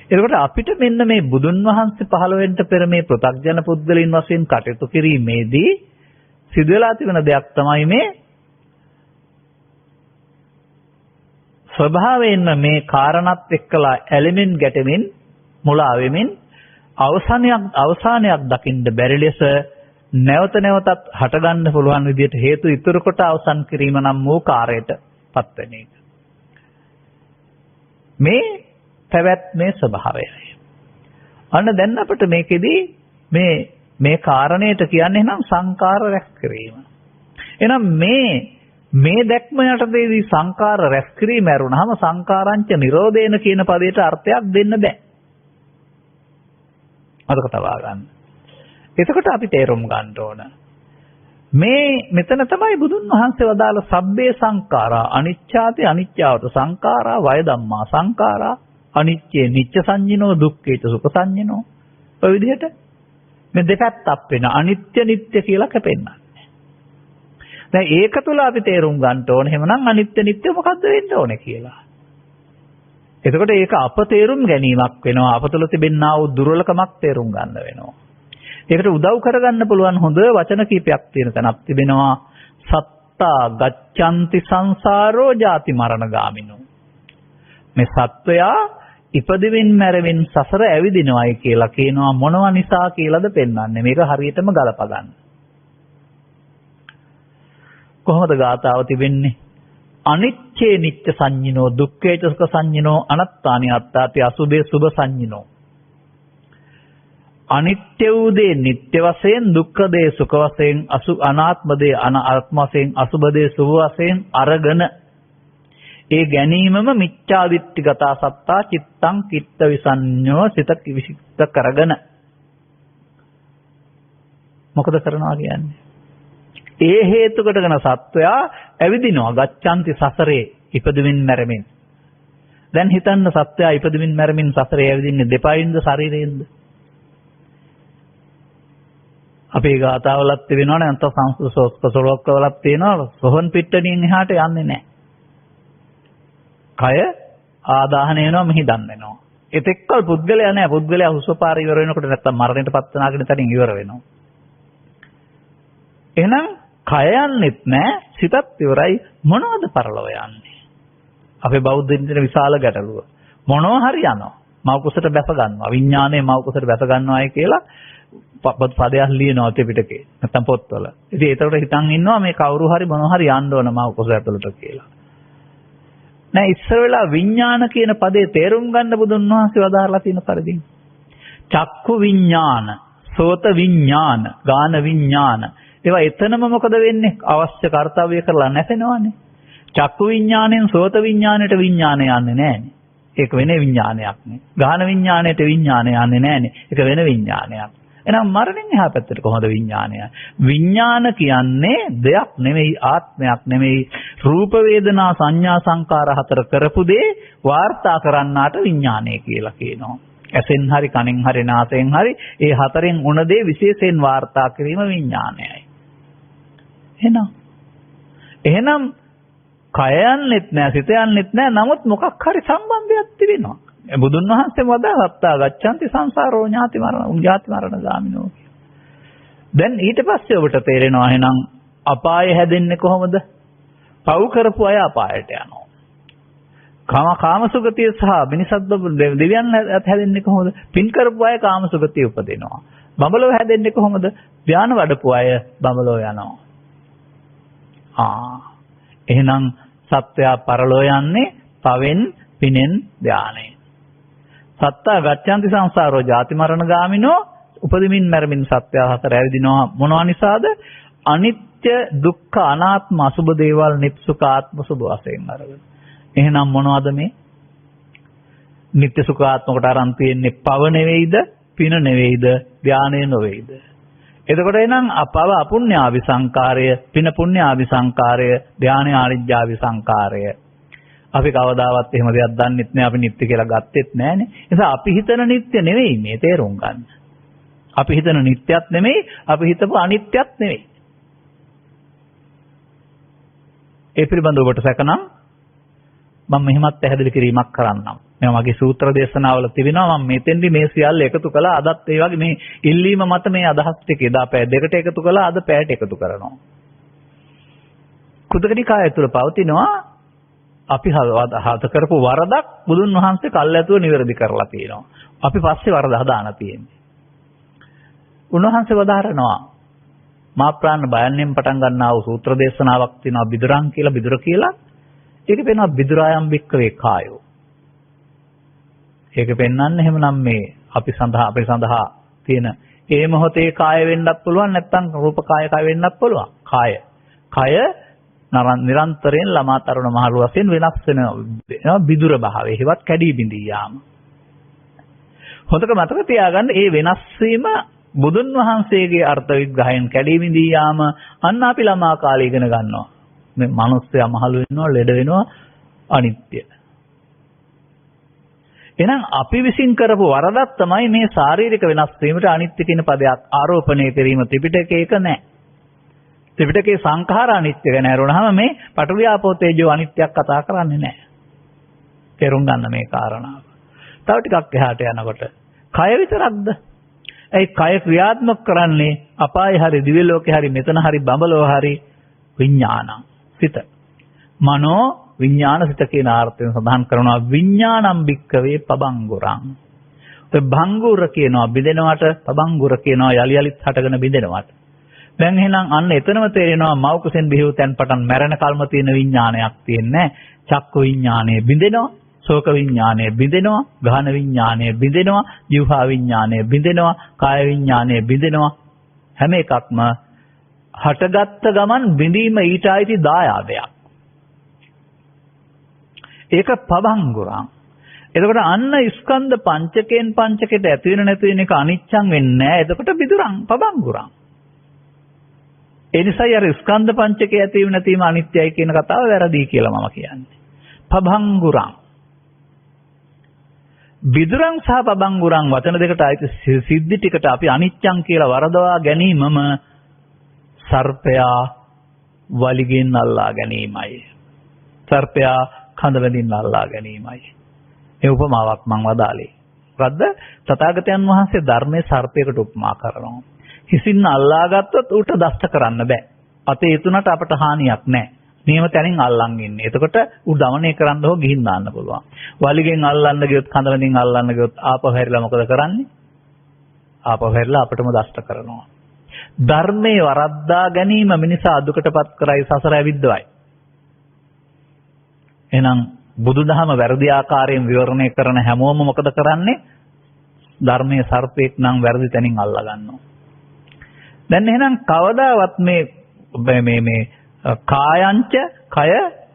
එතකොට අපිට මෙන්න මේ බුදුන් වහන්සේ පහළ වෙන්න පෙර මේ පෘථග්ජන පුද්ගලයන් වශයෙන් කටයුතු කිරීමේදී සිදු වෙලා තිබෙන දෙයක් තමයි මේ ස්වභාවයෙන්ම මේ කාරණාත් එක්කලා ඇලෙමින් ගැටෙමින් මුලා වෙමින් අවසානයක් දකින්න බැරි ලෙස නැවත නැවතත් හටගන්න පුළුවන් විදිහට හේතු ඉතුරු කොට අවසන් කිරීම නම් වූ කාර්යයටපත් වෙන එක. මේ පැවැත්මේ ස්වභාවයයි. අන්න දැන් අපිට මේකෙදී මේ කාරණේට කියන්නේ නම් සංකාර රැස් කිරීම. එහෙනම් මේ දැක්ම යටතේදී සංකාර රැස් කිරීම ඇරුණාම සංකාරංච නිරෝධේන කියන පදයට අර්ථයක් දෙන්න බෑ. අදක තබා ගන්න. එතකොට අපි තේරුම් ගන්න ඕන. මෙතන තමයි බුදුන් වහන්සේ වදාළ සබ්බේ සංඛාරා අනිච්ඡාති අනිච්ඡාවත සංඛාරා වය ධම්මා සංඛාරා අනිච්චේ නිච්ච සංඤිනෝ දුක්ඛේච සුඛ සංඤිනෝ. ඔය විදිහට මේ දෙපැත්තක් වෙන අනිත්‍ය නිට්ටය කියලා කැපෙන්නන්නේ. දැන් ඒක තුල අපි තේරුම් ගන්න ඕනේ එහෙමනම් අනිත්‍ය නිට්ටය මොකද්ද වෙන්න ඕනේ කියලා. එතකොට ඒක අප තේරුම් ගැනීමක් වෙනවා. අප තුළ තිබෙනා වූ දුර්වලකමක් තේරුම් ගන්න වෙනවා. ඒකට උදව් කරගන්න පුළුවන් හොඳ වචන කීපයක් තියෙන තැනක් තිබෙනවා. සත්තා ගච්ඡanti සංසාරෝ ජාති මරණ ගාමිනෝ. මේ සත්වයා ඉපදෙමින් මැරෙමින් සසර ඇවිදිනවයි කියලා කියනවා. මොනවා නිසා කියලාද පෙන්වන්නේ. මේක හරියටම ගලප ගන්න. කොහොමද ගාතාව තිබෙන්නේ? අනිච්චේ නිච්ච සංඤිනෝ දුක්ඛේච සුඛ සංඤිනෝ අනත්තානි අත්තාති අසුභේ සුභ සංඤිනෝ. අනිත්‍ය වූ දේ නිට්ටය වශයෙන්, දුක්ඛ දේ සුඛ වශයෙන්, අනාත්ම දේ අනාත්ම වශයෙන්, අසුභ දේ සුභ වශයෙන් අරගෙන ඒ ගැනීමම මිච්ඡා දිට්ඨිගත සත්තා චිත්තං කිත්ත විසඤ්ඤෝ සිත විසිත කරගෙන මොකද කරනවා කියන්නේ? ඒ හේතු කොටගෙන සත්වයා ඇවිදිනවා ගච්ඡanti සසරේ ඉපදෙමින් මැරෙමින්. දැන් හිතන්න සත්වයා ඉපදෙමින් මැරෙමින් සසරේ ඇවිදින්නේ දෙපයින්ද ශරීරයෙන්ද? අපේ ගාතාවලත් වෙනවනේ නැත්නම් සංස්කෘත සෝලෝක්කවලත් තියෙනවා සොහන් පිට්ටනින් එහාට යන්නේ නැහැ. කය ආදාහනය වෙනවා මිහිදන් වෙනවා. එතෙක්කල් පුද්ගලයා නැහැ. පුද්ගලයා හුස්වපාර ඉවර වෙනකොට නැත්නම් මරණයට පත් වෙනාගෙන තනින් ඉවර වෙනවා. එහෙනම් කය යන්නෙත් නැහැ, සිතත් ඉවරයි. මොනවද පරලොව යන්නේ? අපේ බෞද්ධින්ට විශාල ගැටලුව. මොනවා හරි යනවා. මව කුසට බැස ගන්නවා. විඥානය මව කුසට බැස ගන්නවායි කියලා පදයක් ලියනවා ත්‍රිපිටකේ. නැත්නම් පොත්වල. ඉතින් ඒතකොට හිතන් ඉන්නවා මේ කවුරු හරි මොනවා හරි යන්න ඕන මව කුස ඇතුළට කියලා. නෑ ඉස්සර වෙලා විඥාන කියන පදේ තේරුම් ගන්න බුදුන් වහන්සේ වදාරලා තියෙන පරිදි. චක්කු විඥාන, සෝත විඥාන, ගාන විඥාන. ඒවා එතනම මොකද වෙන්නේ? අවශ්‍ය කාර්යය කරලා නැසෙනවනේ. චක්කු විඥාණයෙන් සෝත විඥාණයට විඥානය යන්නේ නැහනේ. ඒක වෙන විඥානයක් නේ. ගාන විඥාණයට විඥානය යන්නේ නැහනේ. ඒක වෙන විඥානයක්. එහෙනම් මරණයෙන් එහා පැත්තට කොහොමද විඥානය? විඥාන කියන්නේ දෙයක් නෙමෙයි, ආත්මයක් නෙමෙයි. රූප වේදනා සංඥා සංකාර හතර කරපු දේ වාර්තා කරන්නාට විඥානය කියලා කියනවා. ඇසෙන් හරි කනෙන් හරි නාසයෙන් හරි ඒ හතරෙන් උන දේ විශේෂයෙන් වාර්තා කිරීම විඥානයයි. එහෙනම් කය යන්නෙත් නෑ, සිත යන්නෙත් නෑ. නමුත් මොකක් හරි සම්බන්ධයක් තිබෙනවා. බුදුන් වහන්සේ වදා සත්තා ගච්ඡanti සංසාරෝ ඥාති මරණ ගාමිනෝ. දැන් ඊට පස්සේ ඔබට තේරෙනවා එහෙනම් අපාය හැදෙන්නේ කොහොමද? පව් කරපු අය අපායට යනවා. කාමසුගතිය සහ මිනිසත් දෙවියන් හැදෙන්නේ කොහොමද? පින් කරපු අය කාමසුගතිය උපදිනවා. බඹලෝ හැදෙන්නේ කොහොමද? ධාන වඩපු අය බඹලෝ යනවා. එහෙනම් සත්වයා පරලෝ යන්නේ පවෙන්, පිනෙන්, ධානයෙන්. සත්තා ගච්ඡanti සංසාරෝ ජාති මරණ ගාමිනෝ උපදිමින් මැරමින් සත්‍යය හතර ඇවිදිනවා. මොනවා නිසාද? අනිත්‍ය, දුක්ඛ, අනාත්ම, අසුබ දේවල්, නිත්සුඛ, ආත්ම සුබ වශයෙන් අරගෙන. එහෙනම් මොනවද මේ? නිත්‍ය සුඛ ආත්ම කොට අරන් තියෙන්නේ පව නෙවෙයිද? පින නෙවෙයිද? ධානය නෙවෙයිද? එතකොට එහෙනම් අපව අපුඤ්ඤාවි සංකාරය, පින පුඤ්ඤාවි සංකාරය, ධානය ආනිජ්ජාවි සංකාරය. අපි කවදාවත් එහෙම දෙයක් දන්නෙත් නෑ. අපි නිත්‍ය කියලා ගත්තෙත් නෑනේ. ඒ නිසා අපි හිතන නිත්‍ය නෙවෙයි මේ, තේරුම් ගන්න. අපි හිතන නිත්‍යත් නෙමෙයි, අපි හිතපු අනිත්‍යත් නෙවෙයි. ඒ පිළිබඳව ඔබට සැකනම් මම මෙහිමත් පැහැදිලි කිරීමක් කරන්නම්. මේ මගේ සූත්‍ර දේශනාවල තිබෙනවා. මම මෙතෙන්දි මේ සියල්ල එකතු කළා. අදත් ඒ වගේ මේ ඉල්ලීම මත මේ අදහස් ටික එදා පැය දෙකට එකතු කළා. අද පැයට එකතු කරනවා. කුදකනිකාය තුළ පවතිනවා අපි හද කරපු වරදක් බුදුන් වහන්සේ කල්ැතුව නිවැරදි කරලා තියෙනවා. අපි පස්සේ වරද හදාන තියෙන්නේ. උන්වහන්සේ වදාරනවා මා ප්‍රාණ බයන්යෙන් පටන් ගන්නා වූ සූත්‍ර දේශනාවක් තියෙනවා බිදුරන් කියලා, බිදුර කියලා. ඒක පේනවා බිදුරායම් බික්කවේ කායෝ. ඒක පෙන්වන්නේ එහෙමනම් මේ අපි සඳහා තියෙන ඒ මොහොතේ කාය වෙන්නත් පුළුවන්, නැත්නම් රූප කාය වෙන්නත් පුළුවන්. කය නිරන්තරයෙන් ළමා තරුණ මහලු වශයෙන් වෙනස් වෙනවා බිදුර භාවයේ. ඒවත් කැඩී බිඳී යාම. හොඳට මතක තියාගන්න මේ වෙනස් වීම බුදුන් වහන්සේගේ අර්ථ විග්‍රහයෙන් කැඩී බිඳී යාම අන්න අපි ළමා කාලේ ඉගෙන ගන්නවා. මේ මිනිස්සයා මහලු වෙනවා, ලෙඩ වෙනවා, අනිත්‍ය. එහෙනම් අපි විසින් කරපු වරදක් තමයි මේ ශාරීරික වෙනස් වීමට අනිත්‍ය කියන පදයක් ආරෝපණය කිරීම. ත්‍රිපිටකයේ ඒක නැහැ. ත්‍රිපිටකයේ සංඛාර අනිත්‍ය ගැන හරුණාම මේ පඨවි ආපෝ තේජෝ අනිත්‍යක් කතා කරන්නේ නැහැ. තේරුම් ගන්න මේ කාරණාව. තව ටිකක් එහාට යනකොට කය විතරක්ද? ඒ කය ක්‍රියාත්මක කරන්නේ අපායේ හරි දිව්‍ය ලෝකේ හරි මෙතන හරි බඹලෝ හරි විඥානං සිත. මනෝ විඥාන සිත කියන ආර්ථයෙන් සඳහන් කරනවා විඥානම් බික්කවේ පබංගුරං. ඒ භංගුර කියනවා බිඳෙනවට, පබංගුර කියනවා යලි යලිත් හටගෙන බිඳෙනවට. දැන් එහෙනම් අන්න එතනම තේරෙනවා මව් කුසෙන් බිහිව තැන් පටන් මැරෙන කල්ම තියෙන විඥානයක් තියෙන්නේ. චක්ක විඥානය බිඳෙනවා, ශෝක විඥානය බිඳෙනවා, ගහන විඥානය බිඳෙනවා, ජීවහා විඥානය බිඳෙනවා, කාය විඥානය බිඳෙනවා. හැම එකක්ම හටගත්ත ගමන් බිඳීම ඊට ආйти දායාදයක්. ඒක පබංගුරං. එතකොට අන්න ස්කන්ධ පංචකයෙන් පංචකයට ඇති වෙන නැති වෙන එක අනිච්චං වෙන්නේ නැහැ. එතකොට බිදුරං පබංගුරං. ඒ නිසා අර ස්කන්ධ පංචකයේ ඇති වෙන නැතිවීම අනිත්‍යයි කියන කතාව වැරදි කියලා මම කියන්නේ. පබංගුරං. බිදුරං සහ පබංගුරං වචන දෙකට ආйти සිද්ධි ටිකට අපි අනිච්චං කියලා වරදවා ගැනීමම සර්පයා වලිගෙන් අල්ලා ගැනීමයි. සර්පයා කඳ වැදින්න අල්ලා ගැනීමයි. මේ උපමාවක් මම වදාළේ. මොකද්ද? තථාගතයන් වහන්සේ ධර්මයේ සර්පයකට උපමා කරනවා. හිසින්න අල්ලා ගත්තොත් ඌට දෂ්ට කරන්න බෑ. අතේ යෙතුනට අපට හානියක් නැහැ. නියම තැනින් අල්ලන් ඉන්නේ. එතකොට ඌ দমনය කරන්න හෝ ගිහින් දාන්න පුළුවන්. වලිගෙන් අල්ලන්න ගියොත්, කඳ වැදින් අල්ලන්න ගියොත් ආපහු හැරිලා මොකද කරන්නේ? ආපහු හැරිලා අපටම දෂ්ට කරනවා. ධර්මයේ වරද්දා ගැනීම මිනිසා දුකටපත් කරයි, සසර ඇවිද්දවයි. එහෙනම් බුදුදහම වැරදි ආකාරයෙන් විවරණය කරන හැමෝම මොකද කරන්නේ? ධර්මයේ සර්පෙක් නම් වැරදි තැනින් අල්ලා ගන්නවා. දැන් එහෙනම් කවදාවත් මේ කායංච කය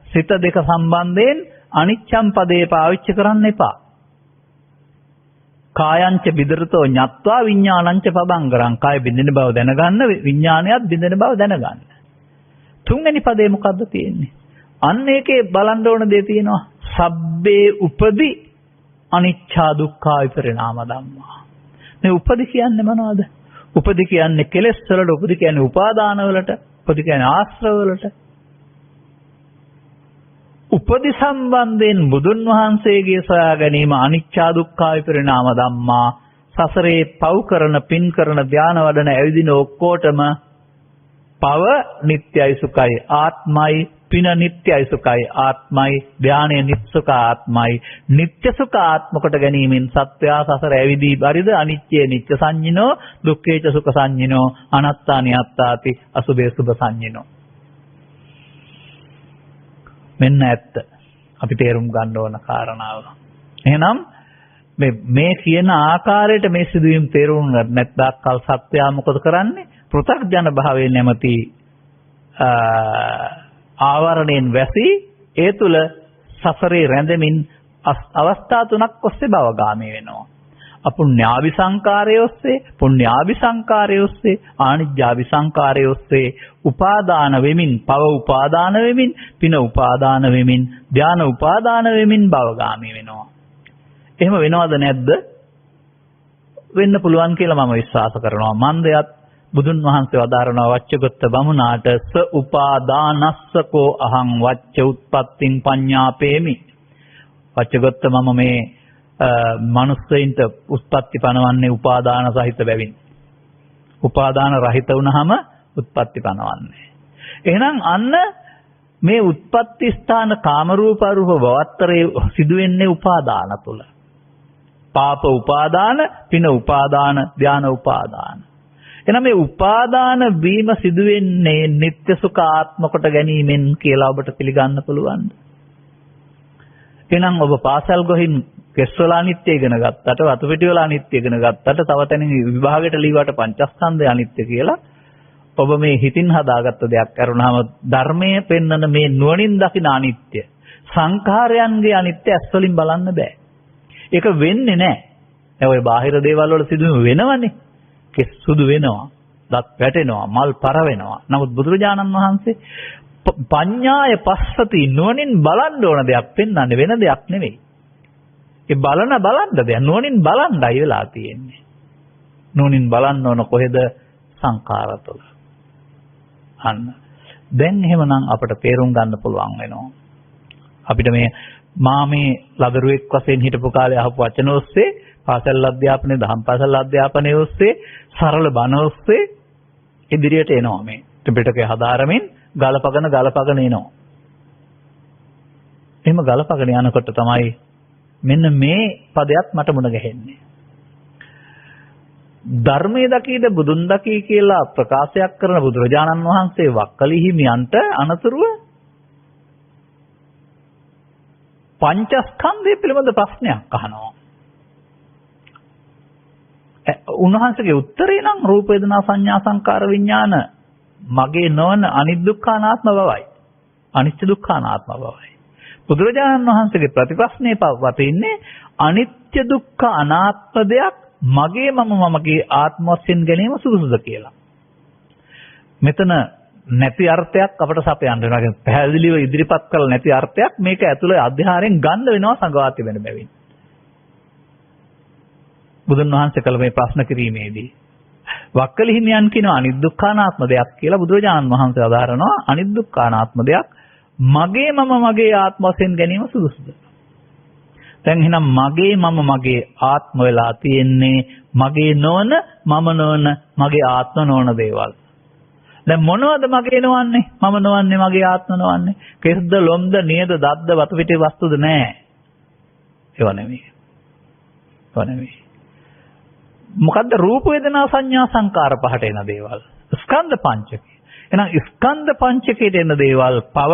සිත දෙක සම්බන්ධයෙන් අනිච්ඡම් පදේ පාවිච්චි කරන්න එපා. කායංච බිදරතෝ ඤත්වා විඥානංච පබංගරං. කාය බින්දෙන බව දැනගන්න, විඥානයත් බින්දෙන බව දැනගන්න. තුන්වෙනි පදේ මොකද්ද තියෙන්නේ? අන්න ඒකේ බලන්න ඕන දේ තියෙනවා. සබ්බේ උපදි අනිච්චා දුක්ඛා විපරිණාම ධම්මා. මේ උපදි කියන්නේ මොනවද? උපදි කියන්නේ කෙලෙස් වලට, උපදි කියන්නේ උපාදාන වලට, උපදි කියන්නේ ආශ්‍රව වලට. උපදි සම්බන්ධයෙන් බුදුන් වහන්සේගේ සොයා ගැනීම අනිච්චා දුක්ඛා විපරිණාම ධම්මා. සසරේ පව් කරන, පින් කරන, ධාන වඩන, ඇවිදින ඔක්කොටම පව නිට්ටයයි සුඛයි ආත්මයි, පින නිට්ටයයි සුඛයි ආත්මයි, ධානය නිට්ට සුඛ ආත්මයි. නිට්ට සුඛ ආත්ම කොට ගැනීමෙන් සත්වයා සසර ඇවිදී බරිද අනිත්‍ය නිට්ට සංඤිනෝ, දුක්ඛේච සුඛ සංඤිනෝ, අනාත්තා නියත්තාති, අසුභේ සුභ සංඤිනෝ. මෙන්න ඇත්ත. අපි තේරුම් ගන්න ඕන කාරණාව. එහෙනම් මේ කියන ආකාරයට මේ සිදුවීම් තේරුම් නැත්නම් කල් සත්‍යය මොකද කරන්නේ? පෘථග්ජන භාවයේ නැමැති ආවරණයෙන් වැසී ඒ තුල සසරේ රැඳෙමින් අවස්ථා තුනක් ඔස්සේ භවගාමී වෙනවා. අපුඤ්ඤාභි සංකාරය ඔස්සේ, පුඤ්ඤාභි සංකාරය ඔස්සේ, ආනිජ්ජාභි සංකාරය ඔස්සේ උපාදාන වෙමින්, පව උපාදාන වෙමින්, පින උපාදාන වෙමින්, ධාන උපාදාන වෙමින් භවගාමී වෙනවා. එහෙම වෙනවද නැද්ද? වෙන්න පුළුවන් කියලා මම විශ්වාස කරනවා. මන්දයත් බුදුන් වහන්සේ වදාරනවා වච්චගත බමුණාට ස උපාදානස්සකෝ අහං වච්ච උත්පත්තින් පඤ්ඤාපේමි. වච්චගත මම මේ මනුස්සයින්ට උත්පත්ති පනවන්නේ උපාදාන සහිත බැවින්. උපාදාන රහිත වුණාම උත්පත්ති පනවන්නේ. එහෙනම් අන්න මේ උත්පත්ති ස්ථාන කාම රූප අරූප භවත්තරේ සිදුවෙන්නේ උපාදාන තුල. පාප උපාදාන, පින උපාදාන, ධාන උපාදාන. එහෙනම් මේ උපාදාන වීම සිදුවෙන්නේ නිත්‍ය සුඛ ආත්ම කොට ගැනීමෙන් කියලා ඔබට පිළිගන්න පුළුවන්ද? එහෙනම් ඔබ පාසල් ගොහින් කෙස්වල අනිත්‍ය ඉගෙන ගත්තට, වතු පිටි වල අනිත්‍ය ඉගෙන ගත්තට, තව තැනින් විභාගයට ලියවට පංචස්කන්ධය අනිත්‍ය කියලා ඔබ මේ හිතින් හදාගත්ත දෙයක් කරුණාම ධර්මයේ පෙන්වන මේ නුවණින් දකින අනිත්‍ය, සංඛාරයන්ගේ අනිත්‍ය ඇස් වලින් බලන්න බෑ. ඒක වෙන්නේ නැහැ. දැන් ඔය බාහිර දේවල් වල සිදුවීම වෙනවනේ. කෙස් සුදු වෙනවා, දත් වැටෙනවා, මල් පර වෙනවා. නමුත් බුදුරජාණන් වහන්සේ පඤ්ඤාය පස්සති නුවණින් බලන්න ඕන දෙයක් පෙන්වන්නේ, වෙන දෙයක් නෙවෙයි. ඒ බලන දෙයක් නුවණින් බලන්නයි වෙලා තියෙන්නේ. නුවණින් බලන්න ඕන කොහෙද? සංඛාර තුළ. අන්න. දැන් එහෙමනම් අපිට තේරුම් ගන්න පුළුවන් වෙනවා. අපිට මේ ලදරුවෙක් වශයෙන් හිටපු කාලේ අහපු වචන ඔස්සේ, පාසල් අධ්‍යාපනයේ, දහම් පාසල් අධ්‍යාපනයේ ඔස්සේ, සරල බණ ඔස්සේ ඉදිරියට එනවා. මේ ත්‍රිපිටකය හදාරමින් ගලපගෙන එනවා. එහෙම ගලපගෙන යනකොට තමයි මෙන්න මේ පදයක් මට මුණ ගැහෙන්නේ. ධර්මයේ දකීද බුදුන් දකී කියලා ප්‍රකාශයක් කරන බුදුරජාණන් වහන්සේ වක්කලි හිමියන්ට අනතුරුව පංචස්කන්ධය පිළිබඳ ප්‍රශ්නයක් අහනවා. උන්වහන්සේගේ උත්තරේ නම් රූප වේදනා සංඥා සංකාර විඥාන මගේ නොවන අනිදුක්ඛානාත්ම බවයි. අනිත්‍ය දුක්ඛානාත්ම බවයි. බුදුරජාණන් වහන්සේගේ ප්‍රතිප්‍රශ්නේ පවතින්නේ අනිත්‍ය දුක්ඛ අනාත්ම දෙයක් මගේ මමගේ ආත්ම වශයෙන් ගැනීම සුදුසුද කියලා. මෙතන නැති අර්ථයක් අපට සපයන්න වෙනවා. පැහැදිලිව ඉදිරිපත් කළ නැති අර්ථයක් මේක ඇතුළේ අධ්‍යාහාරයෙන් ගන්න වෙනවා සංගවා තිබෙන බැවින්. බුදුන් වහන්සේ කළ මේ ප්‍රශ්න කිරීමේදී වක්කලි හිමියන් කියන අනිදුක්ඛානාත්ම දෙයක් කියලා බුදුරජාණන් වහන්සේ අදාරනවා. අනිදුක්ඛානාත්ම දෙයක් මගේ මගේ ආත්ම වශයෙන් ගැනීම සුදුසුද? දැන් එහෙනම් මගේ ආත්ම වෙලා තියෙන්නේ මගේ නොවන, මම නොවන, මගේ ආත්ම නොවන දේවල්. දැන් මොනවද මගේ නොවන්නේ? මම නොවන්නේ, මගේ ආත්ම නොවන්නේ? කෙස්ද, ලොම්ද, නියද, දත්ද, වතු පිටේ වස්තුද නැහැ. ඒව නෙමෙයි. මොකද්ද? රූප වේදනා සංඥා සංකාර පහට එන දේවල්. ස්කන්ධ පංචකය. එහෙනම් ස්කන්ධ පංචකයට එන දේවල් පව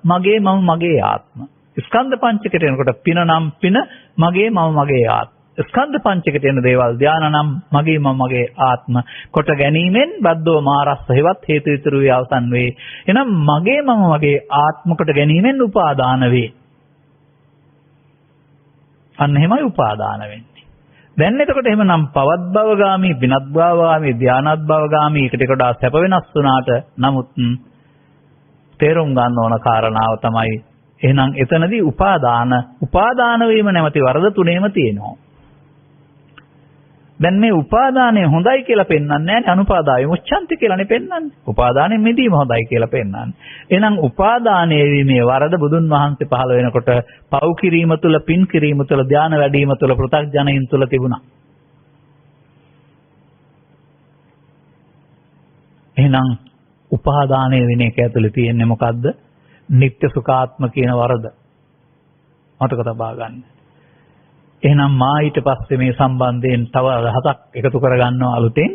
මගේ මගේ ආත්ම. ස්කන්ධ පංචකයට එනකොට පින නම් පින මගේ මගේ ආත්ම. ස්කන්ධ පංචකයට එන දේවල් ධාන නම් මගේ මගේ ආත්ම කොට ගැනීමෙන් බද්දෝ මාරස්ස හේවත් හේතු ඉතුරු වේ අවසන් වේ. එහෙනම් මගේ මගේ ආත්ම කොට ගැනීමෙන් උපාදාන වේ. අන්න එහෙමයි උපාදාන වෙන්නේ. දැන් එතකොට එහෙමනම් පවත් භවගාමී, විනත් භවගාමී, ධානත් භවගාමී එකට වඩා සැප වෙනස් වුණාට නමුත් තේරුම් ගන්න ඕන කාරණාව තමයි එහෙනම් එතනදී උපාදාන වීම නැමැති වරද තුනේම තියෙනවා. දැන් මේ උපාදානය හොඳයි කියලා පෙන්වන්නේ නැහැ. අනුපාදාය මුච්ඡන්ති කියලානේ පෙන්වන්නේ. උපාදානෙන් මිදීම හොඳයි කියලා පෙන්වන්නේ. එහෙනම් උපාදානයේ වීමේ වරද බුදුන් වහන්සේ පහළ වෙනකොට පව් කිරීම තුළ, පින් කිරීම තුළ, ධාන වැඩිම තුළ, පෘථග්ජනයින් තුළ තිබුණා. එහෙනම් උපාදානය වෙන එක ඇතුලේ තියෙන්නේ මොකද්ද? නිත්‍ය සුඛාත්ම කියන වරද. මතක තබා ගන්න. එහෙනම් මා ඊට පස්සේ මේ සම්බන්ධයෙන් තව අදහසක් එකතු කරගන්නවා අලුතෙන්.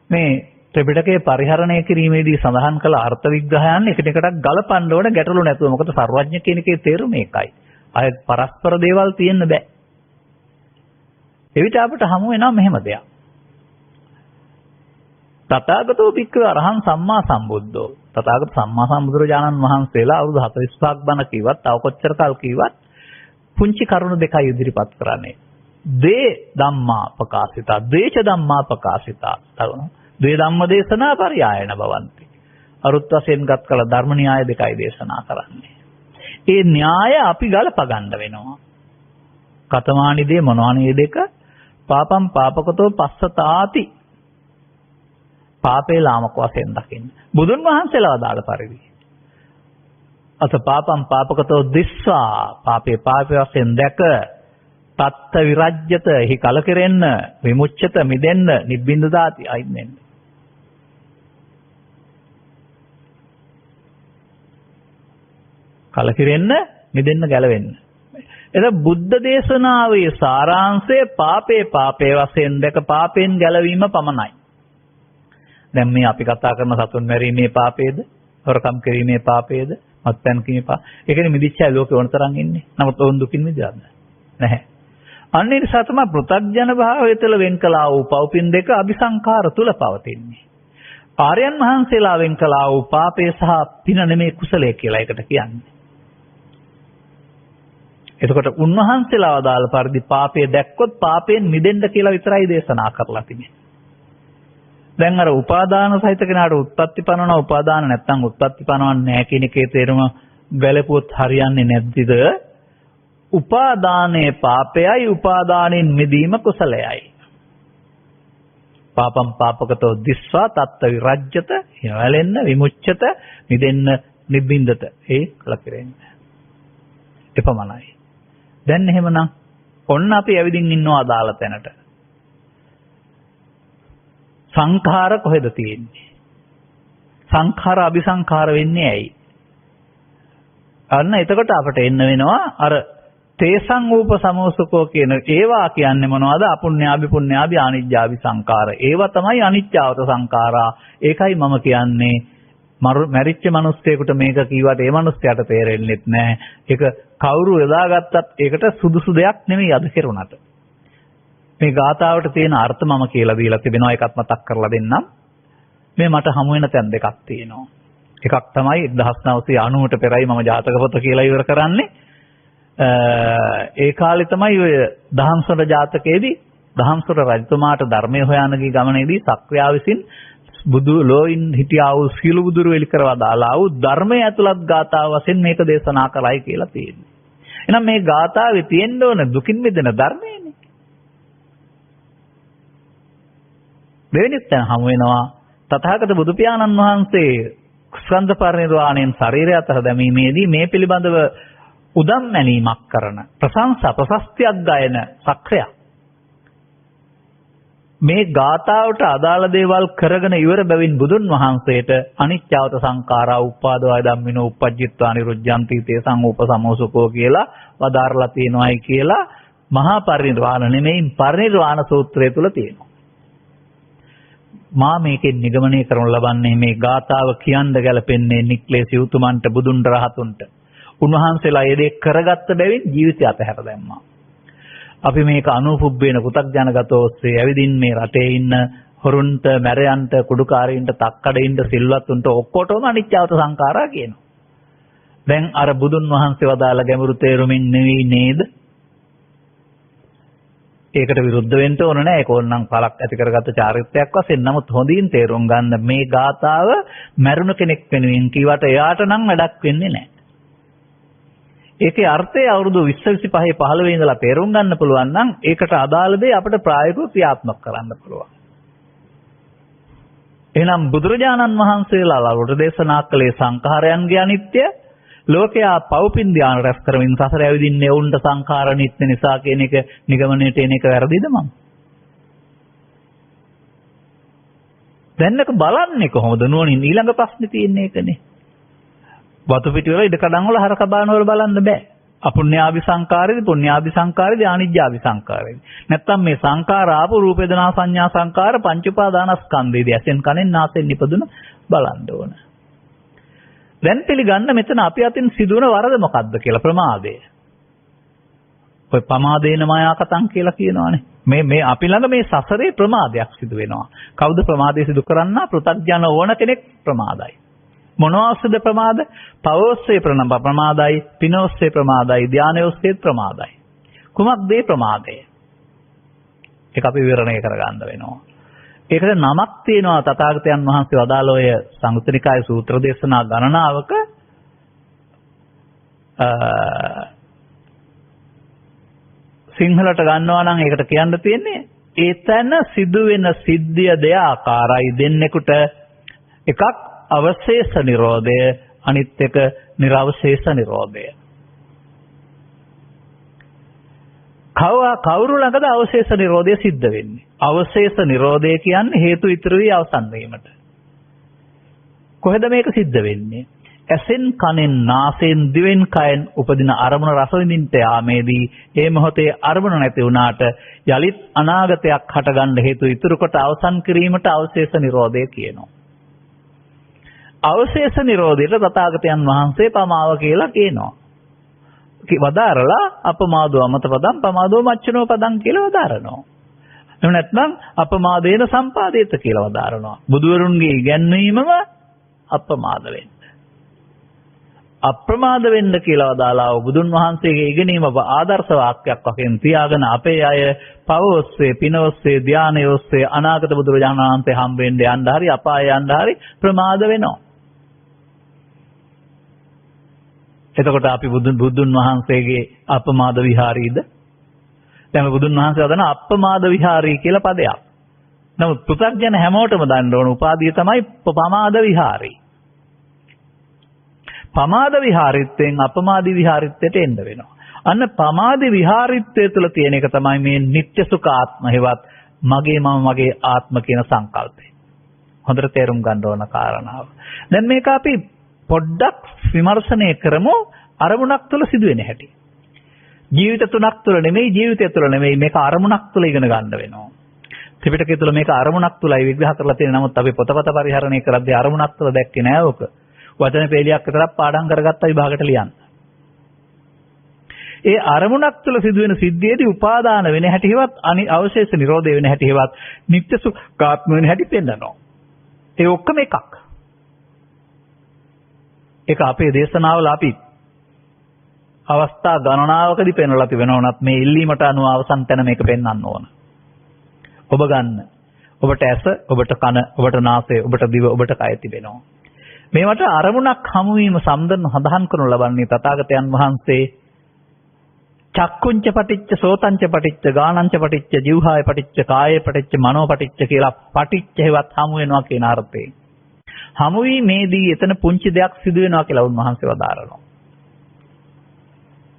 මේ ත්‍රිපිටකයේ පරිහරණය කිරීමේදී සඳහන් කළ අර්ථ විග්‍රහයන් එකිනෙකට ගලපන්න ඕන ගැටලු නැතුව. මොකද සර්වඥ කියන එකේ තේරුම ඒකයි. අය පරස්පර දේවල් තියෙන්න බෑ. එවිට අපිට හමු වෙනවා මෙහෙම දෙයක්. තථාගතෝ භික්ඛවේ අරහං සම්මා සම්බුද්ධෝ. තථාගත සම්මා සම්බුදුරජාණන් වහන්සේලා අවුරුදු 45ක් බණ කිව්වත්, තව කොච්චර කල් කිව්වත් පුංචි කරුණු දෙකයි ඉදිරිපත් කරන්නේ. දේ ධම්මා ප්‍රකාශිතා, දේච ධම්මා ප්‍රකාශිතා. දේ ධම්ම දේශනා පරියායන භවಂತಿ. අරුත් වශයෙන් ගත් කල ධර්ම න්‍යාය දෙකයි දේශනා කරන්නේ. ඒ න්‍යාය අපි ගලප ගන්න වෙනවා. කතමානි දේ මොනවානේ දෙක? පාපම් පාපකතෝ පස්සතාති. පාපේ ලාමක වශයෙන් දකින්න. බුදුන් වහන්සේලා වදාළ පරිදි. අත පාපම් පාපකතෝ දිස්සා, පාපේ පාපේ වශයෙන් දැක තත්ත විරජ්‍යත, එහි කලකිරෙන්න, විමුච්ඡත මිදෙන්න, නිබ්බින්දදාති අයින් වෙන්න. කලකිරෙන්න, මිදෙන්න, ගැලවෙන්න. එතකොට බුද්ධ දේශනාවේ සාරාංශය පාපේ වශයෙන් දැක පාපෙන් ගැලවීම පමණයි. දැන් මේ අපි කතා කරන සතුන් මැරීමේ පාපේද, හොරකම් කිරීමේ පාපේද, මත්පැන් කිරීමේ පාප. ඒකනේ මිදිච්චා ලෝකේ වුණ තරම් ඉන්නේ. නමුත් ඕන් දුකින් මිදෙන්නේ නැහැ. අන්න ඒ නිසා තමයි පෘථග්ජන භාවය තුළ වෙන් කළා වූ පව්පින් දෙක අபிසංකාර තුල පවතින්නේ. ආර්යයන් වහන්සේලා වෙන් කළා වූ පාපය සහ පින නෙමේ කුසලයේ කියලා ඒකට කියන්නේ. එතකොට උන්වහන්සේලා වදාළ පරිදි පාපය දැක්කොත් පාපයෙන් මිදෙන්න කියලා විතරයි දේශනා කරලා තිබෙන්නේ. දැන් අර උපාදාන සහිත කෙනාට උත්පත්ති පනවන, උපාදාන නැත්නම් උත්පත්ති පනවන්නේ නැහැ කියන එකේ තේරුම ගැලපුවොත් හරියන්නේ නැද්දිද? උපාදානයේ පාපයයි, උපාදානෙන් මිදීම කුසලයයි. පාපම් පාපකතෝ දිස්වා තත්ත විරජ්‍යත, වැළෙන්න, විමුච්ඡත, මිදෙන්න, නිබ්බින්දත. ඒ කලකිරෙන්න. එපමණයි. දැන් එහෙමනම් ඔන්න අපි ඇවිදින් ඉන්නවා අදාළ තැනට. සංඛාර කොහෙද තියෙන්නේ? සංඛාර අபிසංඛාර වෙන්නේ ඇයි? අන්න එතකොට අපට එන්න වෙනවා අර තේසං ූප සමෝසකෝ කියන ඒවා කියන්නේ මොනවද? අපුඤ්ඤාභි පුඤ්ඤාභි අනිජ්ජාභි සංඛාර. ඒවා තමයි අනිත්‍යවත සංඛාරා. ඒකයි මම කියන්නේ මැරිච්ච මිනිස්සෙකුට මේක කිව්වට ඒ මිනිස්සයාට තේරෙන්නේ නැහැ. ඒක කවුරු යදාගත්තත් ඒකට සුදුසු දෙයක් නෙමෙයි අද කෙරුණාට. මේ ගාථාවට තියෙන අර්ථ මම කියලා දීලා තිබෙනවා. ඒකත් මතක් කරලා දෙන්නම්. මේ මට හමු වෙන තැන් දෙකක් තියෙනවා. එකක් තමයි 1990ට පෙරයි මම ජාතක පොත කියලා ඉවර කරන්නේ. ඒ කාලේ තමයි ඔය දහම්සොර ජාතකයේදී දහම්සොර රජතුමාට ධර්මයේ හොයන ගිය ගමනේදී සක්‍රියා විසින් බුදු ලෝයින් හිටියා වූ සීල බුදුරු එලි කරවා දාලා වූ ධර්මයේ ඇතුළත් ගාථා වශයෙන් මේක දේශනා කරයි කියලා තියෙනවා. එහෙනම් මේ ගාථාවේ තියෙන්න ඕන දුකින් මිදෙන ධර්මයනේ. දෙවෙනි තැන හමු වෙනවා තථාගත බුදු පියාණන් වහන්සේ ස්කන්ධ පරිනිර්වාණයෙන් ශරීරය අතර දැමීමේදී මේ පිළිබඳව උදම් මැනීමක් කරන ප්‍රශංසා ප්‍රශස්තියක් ගයන සක්‍රිය මේ ගාථාවට අදාළ දේවල් කරගෙන ඉවර බැවින් බුදුන් වහන්සේට අනිච්චවත සංඛාරා උපාදවය ධම්මිනෝ uppajjittva niruddhanti තේසං උපසමෝසකෝ කියලා වදාරලා තියෙනවායි කියලා මහා පරිනිර්වාණ නෙමෙයි පරිනිර්වාණ සූත්‍රය තුල තියෙනවා. මා මේකෙන් නිගමනය කරනු ලබන්නේ මේ ගාථාව කියන්න ගැලපෙන්නේ නික්ලේශී උතුමන්ට බුදුන් රහතුන්ට. උන්වහන්සේලා ඒ දේ කරගත්ත බැවින් ජීවිතය අතහැර දැම්මා. අපි මේක අනුපුබ්බේන පු탁ජනගතෝ ඔස්සේ ඇවිදින් මේ රටේ ඉන්න හොරුන්ට, මැරයන්ට, කුඩුකාරීන්ට, තක්කඩින්ට, සිල්වත්තුන්ට ඔක්කොටම අනිච්චවත සංඛාරා කියනවා. දැන් අර බුදුන් වහන්සේ වදාළ ගැඹුරු තේරුමින් නෙවෙයි නේද? ඒකට විරුද්ධ වෙන්න ඕන නෑ. ඒක ඕනනම් පළක් ඇති කරගත්ත චාරිත්‍රයක් වශයෙන්. නමුත් හොඳින් තේරුම් ගන්න මේ ගාථාව මරුණ කෙනෙක් වෙනුවෙන් කිව්වට එයාට නම් වැඩක් වෙන්නේ නෑ. ඒකේ අර්ථය අවුරුදු 20 25 15 ඉඳලා තේරුම් ගන්න පුළුවන් නම් ඒකට අදාළ දේ අපිට ප්‍රායෝගිකව ක්‍රියාත්මක කරන්න පුළුවන්. එහෙනම් බුදුරජාණන් වහන්සේලා ලවුට දේශනා කළේ සංඛාරයන්ගේ අනිත්‍ය, ලෝකයා පව්පින් ධානය රැස් කරමින් සසර ඇවිදින්නේ වුන්ට සංඛාර නිත්‍ය නිසා කියන එක නිගමනයට එන එක වැරදිද මම? දැන්නක බලන්නේ කොහොමද නුවණින් ඊළඟ ප්‍රශ්නේ තියෙන්නේ ඒකනේ. වතු පිටි වල ඉඩ කඩන් වල හරක බාන වල බලන්න බෑ. අපුඤ්ඤාභි සංකාරේද පුඤ්ඤාභි සංකාරේද ආනිජ්ජාභි සංකාරේද. නැත්තම් මේ සංකාර ආපු රූප වේදනා සංඥා සංකාර පංච උපාදානස්කන්ධයේදී ඇසෙන් කනෙන් නාසයෙන් නිපදුන බලන්න ඕන. දැන් පිළිගන්න මෙතන අපි අතින් සිදුවන වරද මොකද්ද කියලා ප්‍රමාදය. ඔය පමාදේන මායාකතං කියලා කියනවානේ. මේ අපි ළඟ මේ සසරේ ප්‍රමාදයක් සිදු වෙනවා. කවුද ප්‍රමාදය සිදු කරන්නා? පෘථග්ජන ඕන කෙනෙක් ප්‍රමාදයි. මොනවාසද ප්‍රමාද? පවෝස්සේ ප්‍රමාදයි, පිනෝස්සේ ප්‍රමාදයි, ධානයෝස්සේ ප්‍රමාදයි. කුමක්ද මේ ප්‍රමාදය? ඒක අපි විවරණය කරගන්න වෙනවා. ඒකට නමක් තියෙනවා තථාගතයන් වහන්සේ වදාළ ඔය සංයුත්ත නිකාය සූත්‍ර දේශනා ගණනාවක සිංහලට ගන්නවා නම් ඒකට කියන්න තියෙන්නේ ඒතන සිදුවෙන සිද්ධිය දෙආකාරයි දෙන්නෙකුට එකක් අවශේෂ නිරෝධය අනිත් එක නිර්වශේෂ නිරෝධය. කවුරු ළඟද අවශේෂ නිරෝධය සිද්ධ වෙන්නේ? අවශේෂ නිරෝධය කියන්නේ හේතු ඉතුරු වී අවසන් වීමට. කොහෙද මේක සිද්ධ වෙන්නේ? ඇසෙන් කනෙන් නාසයෙන් දිවෙන් කයෙන් උපදින අරමුණ රස විඳින්නට යාමේදී ඒ මොහොතේ අරමුණ නැති වුණාට යලිත් අනාගතයක් හටගන්න හේතු ඉතුරු කොට අවසන් කිරීමට අවශේෂ නිරෝධය කියනවා. අවශේෂ නිරෝධයට තථාගතයන් වහන්සේ පමාව කියලා කියනවා. වදාරලා අපමාදෝ අමත පදම් පමාදෝ මච්චනෝ පදම් කියලා වදාරනවා. එහෙම නැත්නම් අපමාදේන සම්පාදේත කියලා වදාරනවා. බුදුවරුන්ගේ ඉගැන්වීමම අපමාද වෙන්න. අප්‍රමාද වෙන්න කියලා වදාලා බුදුන් වහන්සේගේ ඉගෙනීම ආදර්ශ වාක්‍යයක් වශයෙන් තියාගෙන අපේ අය පවෝස්සේ පිනෝස්සේ ධානයෝස්සේ අනාගත බුදුරජාණන් වහන්සේ හම්බෙන්න යන්න හරි අපාය යන්න හරි ප්‍රමාද වෙනවා. එතකොට අපි බුදුන් වහන්සේගේ අපමාද විහාරීද? දැන් බුදුන් වහන්සේ වදන අපමාද විහාරී කියලා පදයක්. නමුත් පෘථග්ජන හැමෝටම දන්න ඕන උපාධිය තමයි පමාද විහාරී. පමාද විහාරිත්වයෙන් අපමාදී විහාරිත්වයට එන්න වෙනවා. අන්න පමාදී විහාරිත්වය තුළ තියෙන එක තමයි මේ නිත්‍ය සුඛ ආත්ම හේවත් මගේ මම මගේ ආත්ම කියන සංකල්පය. හොඳට තේරුම් ගන්න ඕන කාරණාව. දැන් මේක අපි පොඩ්ඩක් විමර්ශනය කරමු අරමුණක් තුළ සිදුවෙන හැටි. ජීවිත තුනක් තුළ නෙමෙයි ජීවිතය තුළ නෙමෙයි මේක අරමුණක් තුළ ඉගෙන ගන්න වෙනවා. ත්‍රිපිටකය තුළ මේක අරමුණක් තුළයි විග්‍රහ කරලා තියෙන නමුත් අපි පොතපත පරිහරණය කරද්දී අරමුණක් තුළ දැක්කේ නෑ ඔක. වචන පෙළියක් විතරක් පාඩම් කරගත්ත විභාගයට ලියන්න. ඒ අරමුණක් තුළ සිදුවෙන සිද්ධියේදී උපාදාන වෙන හැටිවත් අවශේෂ නිරෝධය වෙන හැටිවත් නිත්‍ය සුඛාත්ම වෙන හැටි පෙන්නනවා. ඒ ඔක්කොම එකක්. ඒක අපේ දේශනාවල අපි අවස්ථා ගණනාවකදී පෙන්වලා තිබෙනවා උනත් මේ ඉල්ලීමට අනුව අවසන් තැන මේක පෙන්වන්න ඕන. ඔබ ගන්න. ඔබට ඇස, ඔබට කන, ඔබට නාසය, ඔබට දිව, ඔබට කය තිබෙනවා. මේවට අරමුණක් හමු වීම සඳහන් කරනු ලබන්නේ තථාගතයන් වහන්සේ චක්කුංච පටිච්ච සෝතංච පටිච්ච ගානංච පටිච්ච જીවහාය පටිච්ච කායේ පටිච්ච මනෝ පටිච්ච කියලා පටිච්ච හේවත් හමු වෙනවා කියන අර්ථයෙන්. හමු වීමේදී එතන පුංචි දෙයක් සිදු වෙනවා කියලා උන්වහන්සේ වදාරනවා.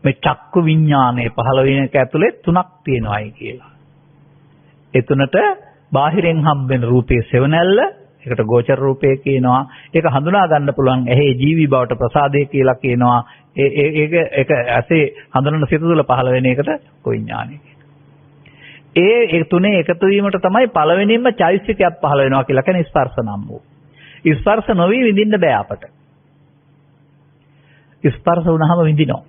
මේ චක්කු විඥානයේ පහළ වෙන එක ඇතුලේ තුනක් තියෙනවායි කියලා. ඒ තුනට බාහිරෙන් හම්බෙන රූපයේ සෙවණැල්ල ඒකට ගෝචර රූපය කියනවා. ඒක හඳුනා ගන්න පුළුවන් ඇහි ජීවි බවට ප්‍රසාදේ කියලා කියනවා. ඒක ඇසේ හඳුනන සිත තුළ පහළ වෙන එකට විඥානය කියනවා. ඒ තුනේ එකතු වීමට තමයි පළවෙනින්ම චෛතසිකයක් පහළ වෙනවා කියලා කියන්නේ ස්පර්ශ නම් වූ. ස්පර්ශ නොවි විඳින්න බෑ අපට. ස්පර්ශ වුණාම විඳිනවා.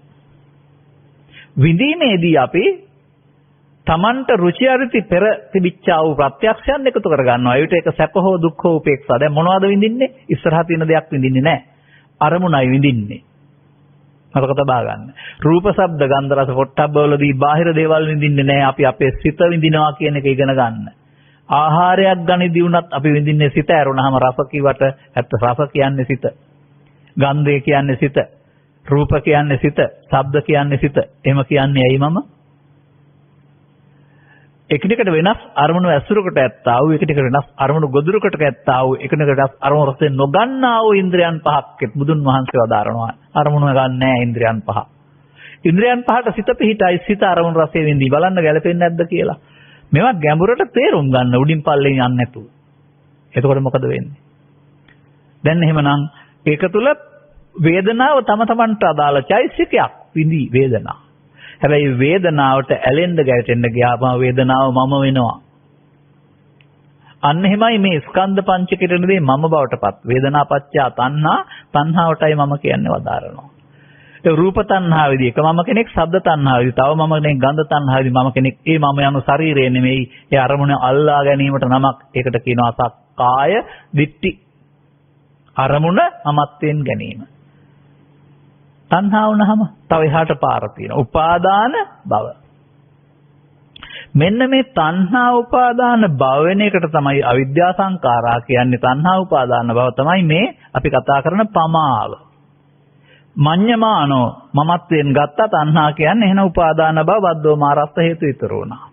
විඳීමේදී අපි තමන්ට රුචි අරුචි පෙර තිබිච්චා වූ ප්‍රත්‍යක්ෂයන් එකතු කර ගන්නවා. ඒවිට ඒක සැප හෝ දුක් හෝ උපේක්ෂා. දැන් මොනවද විඳින්නේ? ඉස්සරහා තියෙන දෙයක් විඳින්නේ නැහැ. අරමුණයි විඳින්නේ. මතක තබා ගන්න. රූප, ශබ්ද, ගන්ධ, රස, පොට්ටබ්බවලදී බාහිර දේවල් විඳින්නේ නැහැ. අපි අපේ සිත විඳිනවා කියන එක ඉගෙන ගන්න. ආහාරයක් ගනිදී වුණත් අපි විඳින්නේ සිත. ඇරුණාම රස කිවට ඇත්ත රස කියන්නේ සිත. ගන්ධය කියන්නේ සිත. රූප කියන්නේ සිත. ශබ්ද කියන්නේ සිත. එහෙම කියන්නේ ඇයි මම? එකිනෙකට වෙනස් අරමුණු ඇසුරකට ඇත්තා වූ එකිනෙකට වෙනස් අරමුණු ගොදුරකට ඇත්තා වූ එකිනෙකට වෙනස් අරමුණු රසෙන් නොගන්නා වූ ඉන්ද්‍රයන් පහක් බුදුන් වහන්සේ වදාරනවා. අරමුණු ගන්න නැහැ ඉන්ද්‍රයන් පහ. ඉන්ද්‍රයන් පහට සිත පිහිටයි සිත අරමුණු රසයෙන් විඳි බලන්න ගැලපෙන්නේ නැද්ද කියලා. මේවා ගැඹුරට තේරුම් ගන්න උඩින් පල්ලෙන් යන්නේ නැතුව. එතකොට මොකද වෙන්නේ? දැන් එහෙමනම් ඒක තුල වේදනාව තම තමන්ට අදාළ චෛසිකයක් විඳි වේදනාව. හැබැයි වේදනාවට ඇලෙන්න ගැටෙන්න ගියාම වේදනාව මම වෙනවා. අන්න එහෙමයි මේ ස්කන්ධ පංචකයේදී මම බවටපත්. වේදනාපච්චය තණ්හා, තණ්හාවටයි මම කියන්නේ වදාරනවා. ඒ රූප තණ්හාවේදී එක මම කෙනෙක්, ශබ්ද තණ්හාවේදී තව මම කෙනෙක්, ගන්ධ තණ්හාවේදී මම කෙනෙක්. ඒ මම යන ශරීරය නෙමෙයි. ඒ අරමුණ අල්ලා ගැනීමට නමක්. ඒකට කියනවා සක්කාය දිට්ඨි. අරමුණ මමත්වෙන් ගැනීම. තණ්හාව වුණාම තව එහාට පාර තියෙනවා. උපාදාන භව. මෙන්න මේ තණ්හා උපාදාන භව වෙන එකට තමයි අවිද්‍යා සංඛාරා කියන්නේ. තණ්හා උපාදාන භව තමයි මේ අපි කතා කරන පමාව. මඤ්ඤමානෝ මමත්වෙන් ගත්ත තණ්හා කියන්නේ එහෙන උපාදාන භව වද්දෝ මාරස්ත හේතු ඉතුරු වුණා.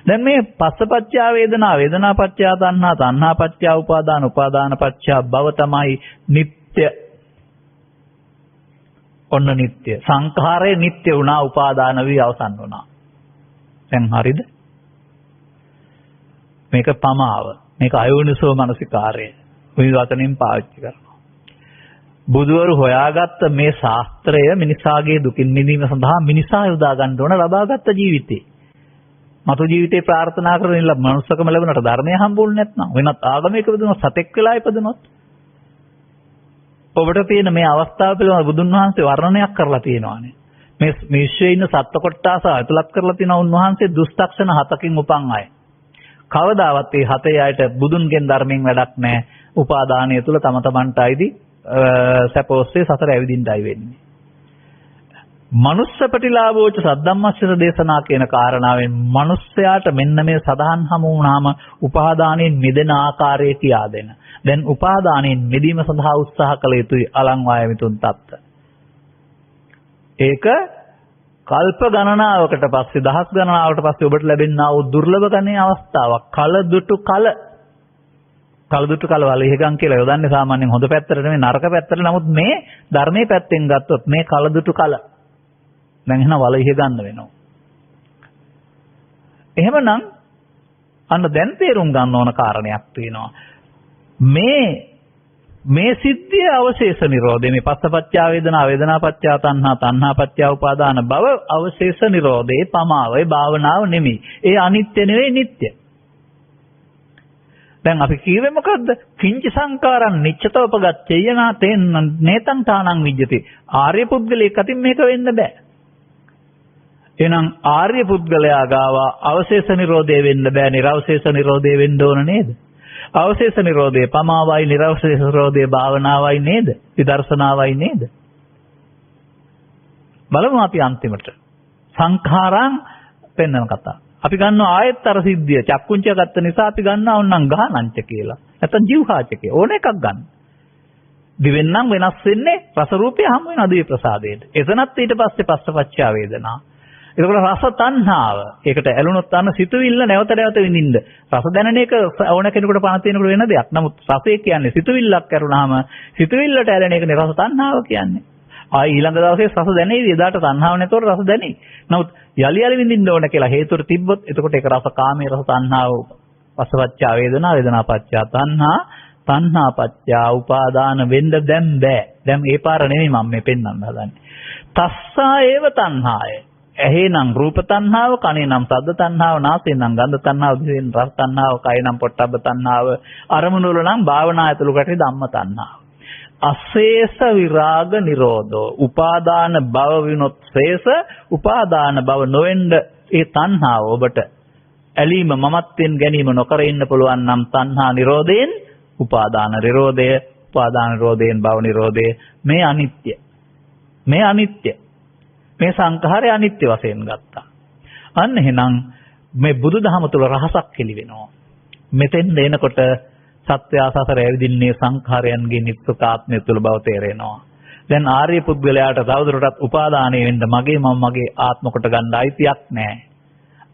දැන් මේ පස්සපච්චා වේදනා, වේදනාපච්චා තණ්හා, තණ්හාපච්චා උපාදාන, උපාදානපච්චා භව තමයි නিত্য. ඔන්න නিত্য. සංඛාරය නিত্য වුණා, උපාදාන වී අවසන් වුණා. දැන් හරිද? මේක පමාව. මේක අයෝනිසෝ මනසිකාරය. මේ වචනෙන් පාවිච්චි කරනවා. බුදුවරු හොයාගත්ත මේ ශාස්ත්‍රය මිනිසාගේ දුකින් මිදීම සඳහා මිනිසා යොදා ගන්න ඕන ලබාගත් ජීවිතේ. මතු ජීවිතේ ප්‍රාර්ථනා කරන මනුස්සකම ලැබුණාට ධර්මය හම්බුනේ නැත්නම් වෙනත් ආගමයක ඉපදුනොත් සතෙක් වෙලා ඉපදුනොත් ඔබට තියෙන මේ අවස්ථාව පිළිබඳව බුදුන් වහන්සේ වර්ණනයක් කරලා තියෙනවානේ. මේ විශ්වයේ ඉන්න සත්ත්ව කොටස අතුලත් කරලා තියෙන උන්වහන්සේ දුස්තක්ෂණ 7කින් උපන් අය. කවදාවත් මේ 7 අයට බුදුන්ගෙන් ධර්මයෙන් වැඩක් නැහැ. උපාදානය තුල තම තමන්ටයිදි සපෝස්සේ සතර ඇවිදින්නයි වෙන්නේ. මනුස්ස ප්‍රතිලාභෝච සද්දම්මස්ස දේශනා කියන කාරණාවෙන් මිනිස්යාට මෙන්න මේ සදාන් හමු වුණාම උපාදානයෙන් මිදෙන ආකාරය කියා දෙන. දැන් උපාදානයෙන් මිදීම සඳහා උත්සාහ කළ යුතුයි අලංවාය මිතුන් තත්ත. ඒක කල්ප ගණනාවකට පස්සේ, දහස් ගණනාවකට පස්සේ ඔබට ලැබෙනා වූ දුර්ලභ ගණේ අවස්ථාවක්. කලදුටු කල වලිහගම් කියලා යොදන්නේ සාමාන්‍යයෙන් හොඳ පැත්තට නෙමෙයි නරක පැත්තට. නමුත් මේ ධර්මයේ පැත්තෙන් ගත්තොත් මේ කලදුටු කල දැන් එහෙනම් වලිහ ගන්න වෙනවා. එහෙමනම් අන්න දැන් තේරුම් ගන්න ඕන කාරණයක් තියෙනවා. මේ සිද්ධිය අවශේෂ නිරෝධය, මේ පස්සපච්චා වේදනා, වේදනාපච්චා තණ්හා, තණ්හාපච්චා උපාදාන භව අවශේෂ නිරෝධේ පමාවේ භාවනාව නෙමෙයි. ඒ අනිත්‍ය නෙවෙයි නිට්ටය. දැන් අපි කියවේ මොකද්ද? කිංච සංකාරං නිච්චතව උපගච්ඡේයනා තේන නේතං තානං විජ්ජති. ආර්ය පුද්ගලයෙක් අතින් මේක වෙන්න බෑ. එහෙනම් ආර්ය පුද්ගලයා ගාව අවශේෂ නිරෝධය වෙන්න බෑ. නිර්වශේෂ නිරෝධය වෙන්න ඕන නේද? අවශේෂ නිරෝධය පමාවයි, නිර්වශේෂ නිරෝධය භාවනාවයි නේද? විදර්ශනාවයි නේද? බලමු අපි අන්තිමට. සංඛාරං පෙන්වන කතාව. අපි ගන්නවා ආයෙත් අර සිද්ධිය චක්කුංච ගත්ත නිසා අපි ගන්නවා ඕනනම් ගහනංච කියලා. නැත්නම් ජීවහාචකේ ඕන එකක් ගන්න. දිවෙන් නම් වෙනස් වෙන්නේ රස රූපය හම් වෙන අදී ප්‍රසාදයට. එතනත් ඊට පස්සේ පස්සපච්චා වේදනා. ඒකවල රස තණ්හාව. ඒකට ඇලුනොත් අන්න සිතුවිල්ල නැවත නැවත විඳින්න. රස දැනෙන එක ඕන කෙනෙකුට පණ තියෙනකොට වෙන දෙයක්. නමුත් රසය කියන්නේ සිතුවිල්ලක් කරුණාම සිතුවිල්ලට ඇලෙන එකනේ රස තණ්හාව කියන්නේ. ආයි ඊළඟ දවසේ රස දැනෙයි. එදාට තණ්හාව නැතොත් රස දැනෙයි. නමුත් යලි යලි විඳින්න ඕන කියලා හේතුවට තිබ්බොත් එතකොට ඒක රස කාමයේ රස තණ්හාව පස්සපච්චා වේදනා, වේදනාපච්චා තණ්හා, තණ්හාපච්චා උපාදාන වෙන්න දැන් බෑ. දැන් ඒ පාර නෙමෙයි මම මේ පෙන්වන්න හදන්නේ. තස්සා ඒව තණ්හාය. ඇහෙනම් රූප තණ්හාව, කනේනම් ශබ්ද තණ්හාව, නාසයෙන්නම් ගන්ධ තණ්හාව, දිවෙන් රස තණ්හාව, කයනම් පොට්ටබ්බ තණ්හාව, අරමුණු වල නම් භාවනා ඇතුළු කටේ ධම්ම තණ්හාව. අශේෂ විරාග නිරෝධෝ. උපාදාන භව විනොත් ශේෂ උපාදාන භව නොවෙන්න ඒ තණ්හාව ඔබට ඇලීම මමත්වෙන් ගැනීම නොකර ඉන්න පුළුවන් නම් තණ්හා නිරෝධයෙන් උපාදාන නිරෝධය, උපාදාන නිරෝධයෙන් භව නිරෝධය. මේ අනිත්‍ය. මේ සංඛාරය අනිත්‍ය වශයෙන් ගත්තා. අන්න එහෙනම් මේ බුදුදහම තුළ රහසක් කෙලි වෙනවා. මෙතෙන් එනකොට සත්‍ය ආසසර ඇවිදින්නේ සංඛාරයන්ගේ නිත්‍යකාත්මය තුළ බව තේරෙනවා. දැන් ආර්ය පුද්ගලයාට තවදුරටත් උපාදානය වෙන්න මගේ ආත්ම කොට ගන්න අයිතියක් නැහැ.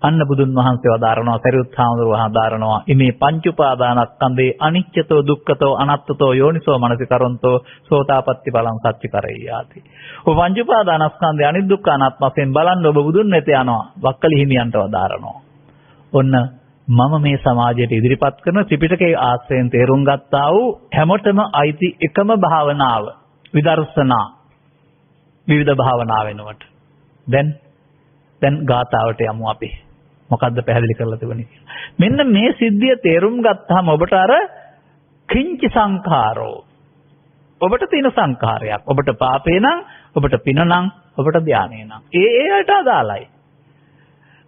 අන්න බුදුන් වහන්සේ වදාරනවා, සරියුත් හාමුදුරුවෝ වදාරනවා, "ඉමේ පංච උපාදානස්කන්ධේ අනිච්චතෝ දුක්ඛතෝ අනත්තතෝ යෝනිසෝ මනසිකරොන්තෝ සෝතාපට්ටි බලං සච්චි කරෙය්‍යාති." ඔබ පංච උපාදානස්කන්ධේ අනිත් දුක්ඛ අනාත්ම වශයෙන් බලන්න ඔබ බුදුන් වෙත යනවා. වක්කලි හිමියන්ට වදාරනවා. ඔන්න මම මේ සමාජයට ඉදිරිපත් කරන ත්‍රිපිටකයේ ආශ්‍රයෙන් තේරුම් ගත්තා වූ හැමතෙම අයිති එකම භාවනාව විදර්ශනා විවිධ භාවනා වෙනවට. දැන් ගාතාවට යමු අපි. මොකද්ද පැහැදිලි කරලා තිබුණේ කියලා. මෙන්න මේ සිද්ධිය තේරුම් ගත්තාම ඔබට අර කිංචි සංඛාරෝ ඔබට තියෙන සංඛාරයක්. ඔබට පාපේ නම්, ඔබට පින නම්, ඔබට ධානය නම්. ඒකට අදාළයි.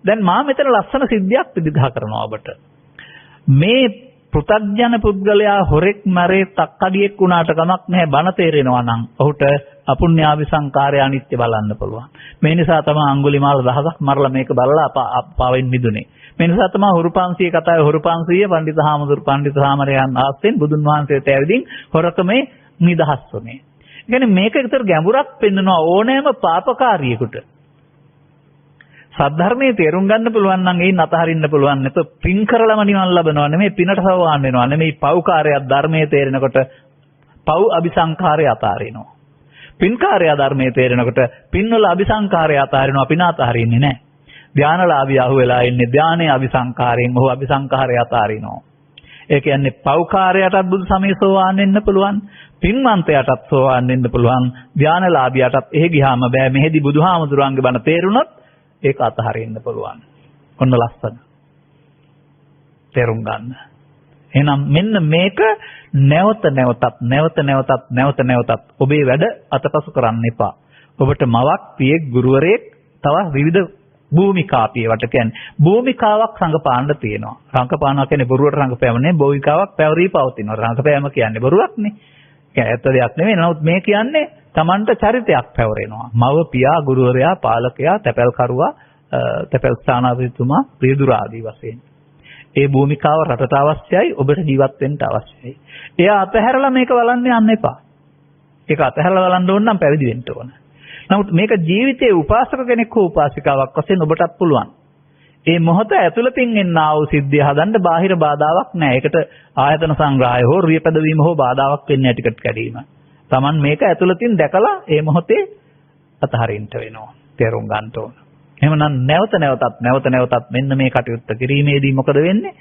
දැන් මා මෙතන ලස්සන සිද්ධියක් විග්‍රහ කරනවා ඔබට. මේ පෘථග්ජන පුද්ගලයා හොරෙක් මරේ තක්කඩියෙක් වුණාට කමක් නැහැ බණ තේරෙනවා නම් ඔහුට අපුඤ්ඤාවි සංකාරය අනිත්‍ය බලන්න පුළුවන්. මේ නිසා තමයි අඟුලිමාල දහසක් මරලා මේක බලලා පාවෙන් මිදුනේ. මේ නිසා තමයි හොරු 500 කතාවේ හොරු 500 පඬිත හාමුදුරයන් ආස්තෙන් බුදුන් වහන්සේට ඇවිදින් හොරකමේ නිදහස් වුනේ. ඒ කියන්නේ මේක විතර ගැඹුරක් පෙන්වනවා ඕනෑම පාපකාරියෙකුට. සද්ධර්මයේ තේරුම් ගන්න පුළුවන් නම් ඒන් අතහරින්න පුළුවන්. නැත්නම් පින් කරලම නිවන් ලබනවා නෙමෙයි පිනට සවවාන් වෙනවා නෙමෙයි පව්කාරයක් ධර්මයේ තේරෙනකොට පව් අபிසංඛාරය අතහරිනවා. පින්කාරය ධර්මයේ තේරෙනකොට පින්වල අபிසංඛාරය අතහරිනවා පින අතහරින්නේ නැහැ. ධානලාභී අහුවෙලා ඉන්නේ ධානයේ අபிසංඛාරයෙන් ඔහු අபிසංඛාරය අතහරිනවා. ඒ කියන්නේ පව්කාරයටත් බුදු සමය සෝවාන් වෙන්න පුළුවන්. පින්වන්තයටත් සෝවාන් වෙන්න පුළුවන්. ධානලාභියටත් එහෙ ගියාම බෑ. මෙහෙදි බුදුහාමුදුරන්ගේ බණ තේරුණොත් ඒක අතහරින්න පුළුවන්. ඔන්න ලස්සන. තේරුම් ගන්න. එහෙනම් මෙන්න මේක නැවත නැවතත් ඔබේ වැඩ අතපසු කරන්න එපා. ඔබට මවක්, පියෙක්, ගුරුවරයෙක්, තව විවිධ භූමිකා පියවට කියන්නේ භූමිකාවක් රංගපාන්න තියෙනවා. රංගපානවා කියන්නේ බොරුවට රංගපෑම නෙවෙයි, භූමිකාවක් පැවරී පවතිනවා. රංගපෑම කියන්නේ බොරුවක්නේ. ඒක ඇත්ත දෙයක් නෙවෙයි. නමුත් මේ කියන්නේ Tamanට චරිතයක් පැවරෙනවා. මව, පියා, ගුරුවරයා, පාලකයා, තැපැල්කරුවා, තැපැල් ස්ථානාධිපතිතුමා, ප්‍රියදුර ආදී වශයෙන්. ඒ භූමිකාව රටට අවශ්‍යයි, ඔබට ජීවත් වෙන්න අවශ්‍යයි. එයා අතහැරලා මේක බලන්න යන්න එපා. ඒක අතහැරලා බලන්න ඕන නම් පැවිදි වෙන්න ඕන. නමුත් මේක ජීවිතයේ උපාසක කෙනෙක් හෝ උපාසිකාවක් වශයෙන් ඔබටත් පුළුවන්. ඒ මොහොත ඇතුළතින් එන්නා වූ සිද්ධිය හදන්න බාහිර බාධාවක් නැහැ. ඒකට ආයතන සංග්‍රහය හෝ රියපැදවීම හෝ බාධාවක් වෙන්නේ නැහැ ටිකට් කැඩීම. Taman මේක ඇතුළතින් දැකලා ඒ මොහොතේ අතහරින්න වෙනවා. තේරුම් ගන්න ඕන. එහෙමනම් නැවත නැවතත් මෙන්න මේ කටයුත්ත කිරීමේදී මොකද වෙන්නේ?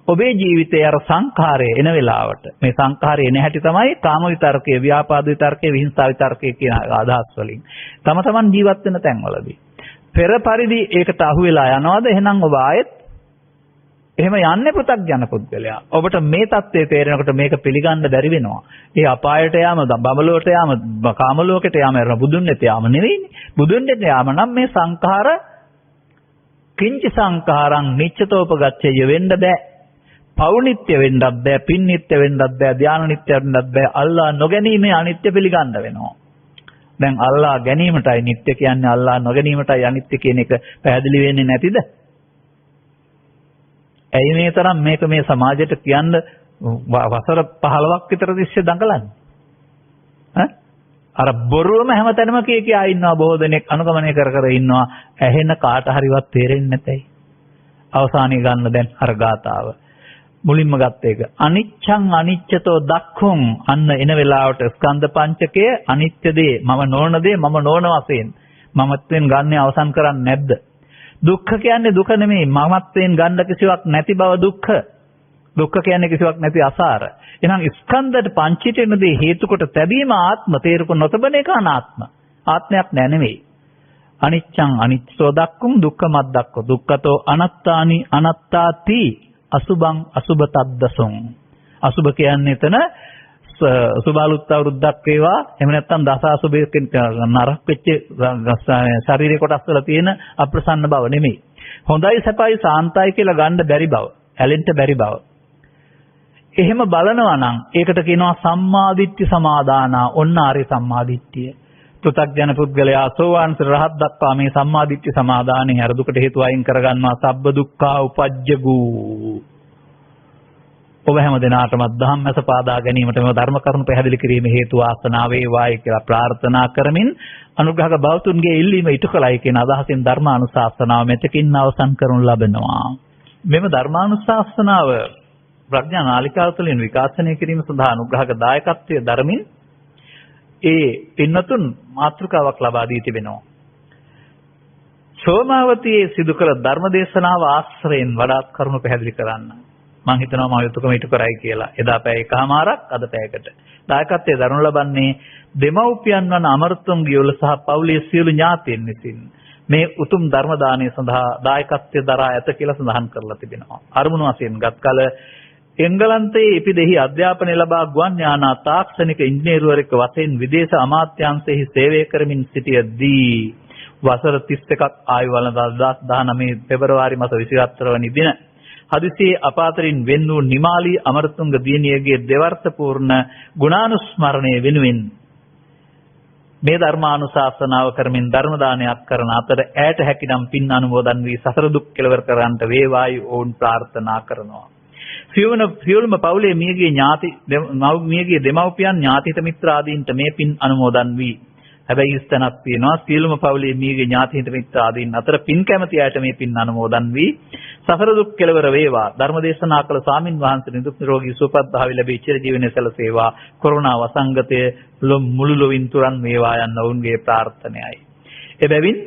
ඔබේ ජීවිතයේ අර සංඛාරය එන වෙලාවට මේ සංඛාරය එන හැටි තමයි කාම විතර්කයේ, ව්‍යාපාද විතර්කයේ, විහිංසා විතර්කයේ කියන අදහස් වලින්. තමන් ජීවත් වෙන තැන්වලදී. පෙර පරිදි ඒකට අහු වෙලා යනවාද? එහෙනම් ඔබ ආයෙත් එහෙම යන්නේ පෘථග්ජන පුද්ගලයා. ඔබට මේ தත්ත්වය තේරෙනකොට මේක පිළිගන්න බැරි වෙනවා. ඒ අපායට යාම, බඹලොවට යාම, කාම ලෝකයට යාම, බුදුන් වෙත යාම නෙවෙයිනේ. බුදුන් වෙත යාම නම් මේ සංඛාර කිංචි සංඛාරං නිච්චතෝපගච්ඡය වෙන්න බෑ. පෞනිත්‍ය වෙන්නත් බෑ, පින් නිත්‍ය වෙන්නත් බෑ, ධාන නිත්‍ය වෙන්නත් බෑ. අල්ලා නොගැනීමේ අනිත්‍ය පිළිගන්න වෙනවා. දැන් අල්ලා ගැනීමටයි නිත්‍ය කියන්නේ, අල්ලා නොගැනීමටයි අනිත්‍ය කියන එක පැහැදිලි වෙන්නේ නැතිද? ඇයි මේ තරම් මේක මේ සමාජයට කියන්න වසර 15ක් විතර තිස්සේ දඟලන්නේ? අර බොරුවම හැමතැනම කියා ඉන්නවා, බොහෝ දෙනෙක් අනුගමනය කර ඉන්නවා. ඇහෙන කාට හරිවත් තේරෙන්නේ නැතයි. අවසානයේ ගන්න දැන් අර ගාතාව. මුලින්ම ගත්ත එක. අනිච්ඡං අනිච්චතෝ දක්ඛුං. අන්න එන වෙලාවට ස්කන්ධ පංචකය අනිත්‍ය දේ, මම නොවන දේ මම නොවන වශයෙන් මමත්වෙන් ගන්න අවසන් කරන්නේ නැද්ද? දුක්ඛ කියන්නේ දුක නෙමෙයි, මමත්වෙන් ගන්න කිසිවක් නැති බව දුක්ඛ. දුක්ඛ කියන්නේ කිසිවක් නැති අසාර. එහෙනම් ස්කන්ධයට පංචිතේන දේ හේතු කොට තැබීම ආත්ම, තේරුක නොතබන එක අනාත්ම. ආත්මයක් නෑ නෙමෙයි. අනිච්ඡං අනිච්චෝ දක්ඛුං දුක්ඛ මද්දක්ඛෝ දුක්ඛතෝ අනත්තානි අනත්තාති අසුභං අසුභතද්දසොං. අසුභ කියන්නේ එතන සුභාලුත් අවුරුද්දක් වේවා, එහෙම නැත්නම් දස අසුභයකින් නරක වෙච්ච ශරීරේ කොටස් වල තියෙන අප්‍රසන්න බව නෙමෙයි. හොඳයි සැපයි සාන්තයි කියලා ගන්න බැරි බව, ඇලෙන්න බැරි බව. එහෙම බලනවා නම් ඒකට කියනවා සම්මාදිට්ඨි සමාදානා. ඔන්න ආර්ය සම්මාදිට්ඨිය. පෘථග්ජන පුද්ගලයා සෝවාන් රහත් දක්වා මේ සම්මාදිට්ඨි සමාදානයේ අර දුකට හේතු අයින් කරගන්නවා. සබ්බ දුක්ඛා උපජ්ජගු. ඔබ හැම දිනාටම ධම්මස පාදා ගැනීමට මේ ධර්ම කරුණු පැහැදිලි කිරීමේ හේතු වාසනාව වේවායි කියලා ප්‍රාර්ථනා කරමින් අනුග්‍රහක බෞතුන්ගේ ඉල්ලීම ඉටු කළයි කියන අදහසින් ධර්මානුශාසනාව මෙතකින් අවසන් කරනු ලබනවා. මෙම ධර්මානුශාසනාව ප්‍රඥා නාලිකාව තුළින් විකාශනය කිරීම සඳහා අනුග්‍රහක දායකත්වයේ ධර්මින් ඒ පින්නතුන් මාතෘකාවක් ලබා දී තිබෙනවා. සෝමාවතියේ සිදු කළ ධර්මදේශනාව ආශ්‍රයෙන් වඩාත් කරුණු පැහැදිලි කරන්න. මම හිතනවා මම යුතුයකම ඉටු කරයි කියලා. එදා පැය එකමාරක් අද පැයකට. දායකත්වයේ දරනු ලබන්නේ දෙමව්පියන් වන අමරතුංග යොල සහ පවුලේ සියලු ඥාතීන් විසින් මේ උතුම් ධර්ම දානය සඳහා දායකත්වයේ දරා ඇත කියලා සඳහන් කරලා තිබෙනවා. අරමුණු වශයෙන් ගත් කල එංගලන්තයේ ඉපිදෙහි අධ්‍යාපනය ලබා ගුවන් යානා තාක්ෂණික ඉංජිනේරුවරයෙකු වශයෙන් විදේශ අමාත්‍යාංශයේ සේවය කරමින් සිටියදී වසර 31ක් ආයු වළඳා 2019 පෙබරවාරි මාස 24 වෙනි දින හදිසියේ අපාතරින් වෙන් වූ නිමාලී අමරතුංග දියණියගේ දෙවර්ෂ පූර්ණ ගුණානුස්මරණය වෙනුවෙන් මේ ධර්මානුශාසනාව කරමින් ධර්ම දානයක් කරන අතර ඈට හැකිනම් පින් අනුමෝදන් වී සසර දුක් කෙලවර කරන්නට වේවායි ඔවුන් ප්‍රාර්ථනා කරනවා. සියලුම පවුලේ මියගේ දෙමව්පියන් ඥාතිත මිත්‍ර ආදීන්ට මේ පින් අනුමෝදන් වී හැබැයි ස්තනක් තියෙනවා සියලුම පවුලේ මියගේ ඥාතිත මිත්‍ර ආදීන් අතර පින් කැමැති අයට මේ පින් අනුමෝදන් වී සසර දුක් කෙලවර වේවා. ධර්මදේශනා කළ ස්වාමින් වහන්සේ නිදුක් නිරෝගී සුවපත් භාවය ලැබී චිර ජීවනයේ සැලසේවා. කොරෝනා වසංගතය මුළු ලොවින් තුරන් වේවා යන්න ඔවුන්ගේ ප්‍රාර්ථනයයි. එබැවින්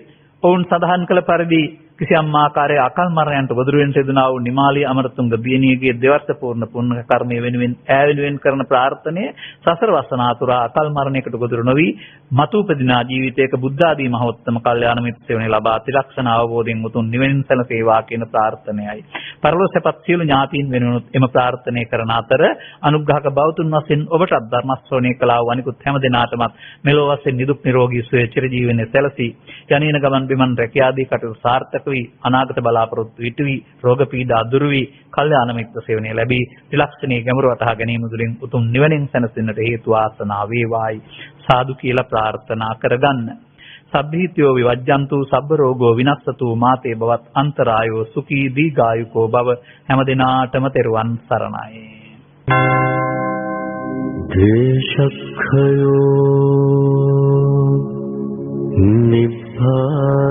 ඔවුන් සඳහන් කළ පරිදි කිසියම් ආකාරයේ අකල් මරණයන්ට ගොදුරු වෙන සිදුනා වූ නිමාලී අමරතුංග දියණියගේ දෙවර්ෂ පූර්ණ පුණ්‍ය කර්මය වෙනුවෙන් ඈවෙනුවෙන් කරන ප්‍රාර්ථනය සසර වසනාතුරා අකල් මරණයකට ගොදුරු නොවි මතු උපදිනා ජීවිතයක බුද්ධ ආදී මහෝත්තම කල්යාණ මිත්‍ර සේවනයේ ලබා ත්‍රිලක්ෂණ අවබෝධයෙන් උතුම් නිවෙන් සැලසේවා කියන ප්‍රාර්ථනයයි. පරලෝසපත් සියලු ඥාතීන් වෙනුවෙන් එම ප්‍රාර්ථනා කරන අතර අනුග්‍රහක බෞතුන් වශයෙන් ඔබටත් ධර්ම ශ්‍රවණය කළා වූ අනිකුත් හැම දෙනාටමත් මෙලොව වශයෙන් නිදුක් නිරෝගී සුවය චිර ජීවනයේ සැලසී යන්නේන ගමන් බිමන් රැකියාදී කටයුතු සාර්ථක වී අනාගත බලාපොරොත්තු ඉටු වී රෝග පීඩා දුරු වී කල්යාණ මිත්‍ර සේවනය ලැබී ත්‍රිලක්ෂණයේ ගැඹුර වටහා ගැනීම තුළින් උතුම් නිවනින් සැනසෙන්නට හේතු වාසනා වේවායි සාදු කියලා ප්‍රාර්ථනා කරගන්න. සබ්බීත්‍යෝ විවජ්ජන්තු සබ්බ රෝගෝ විනස්සතු මාතේ බවත් අන්තරායෝ සුඛී දීඝායුකෝ භව හැම දිනාටම තෙරුවන් සරණයි. දේශක්ඛයෝ නිබ්බානං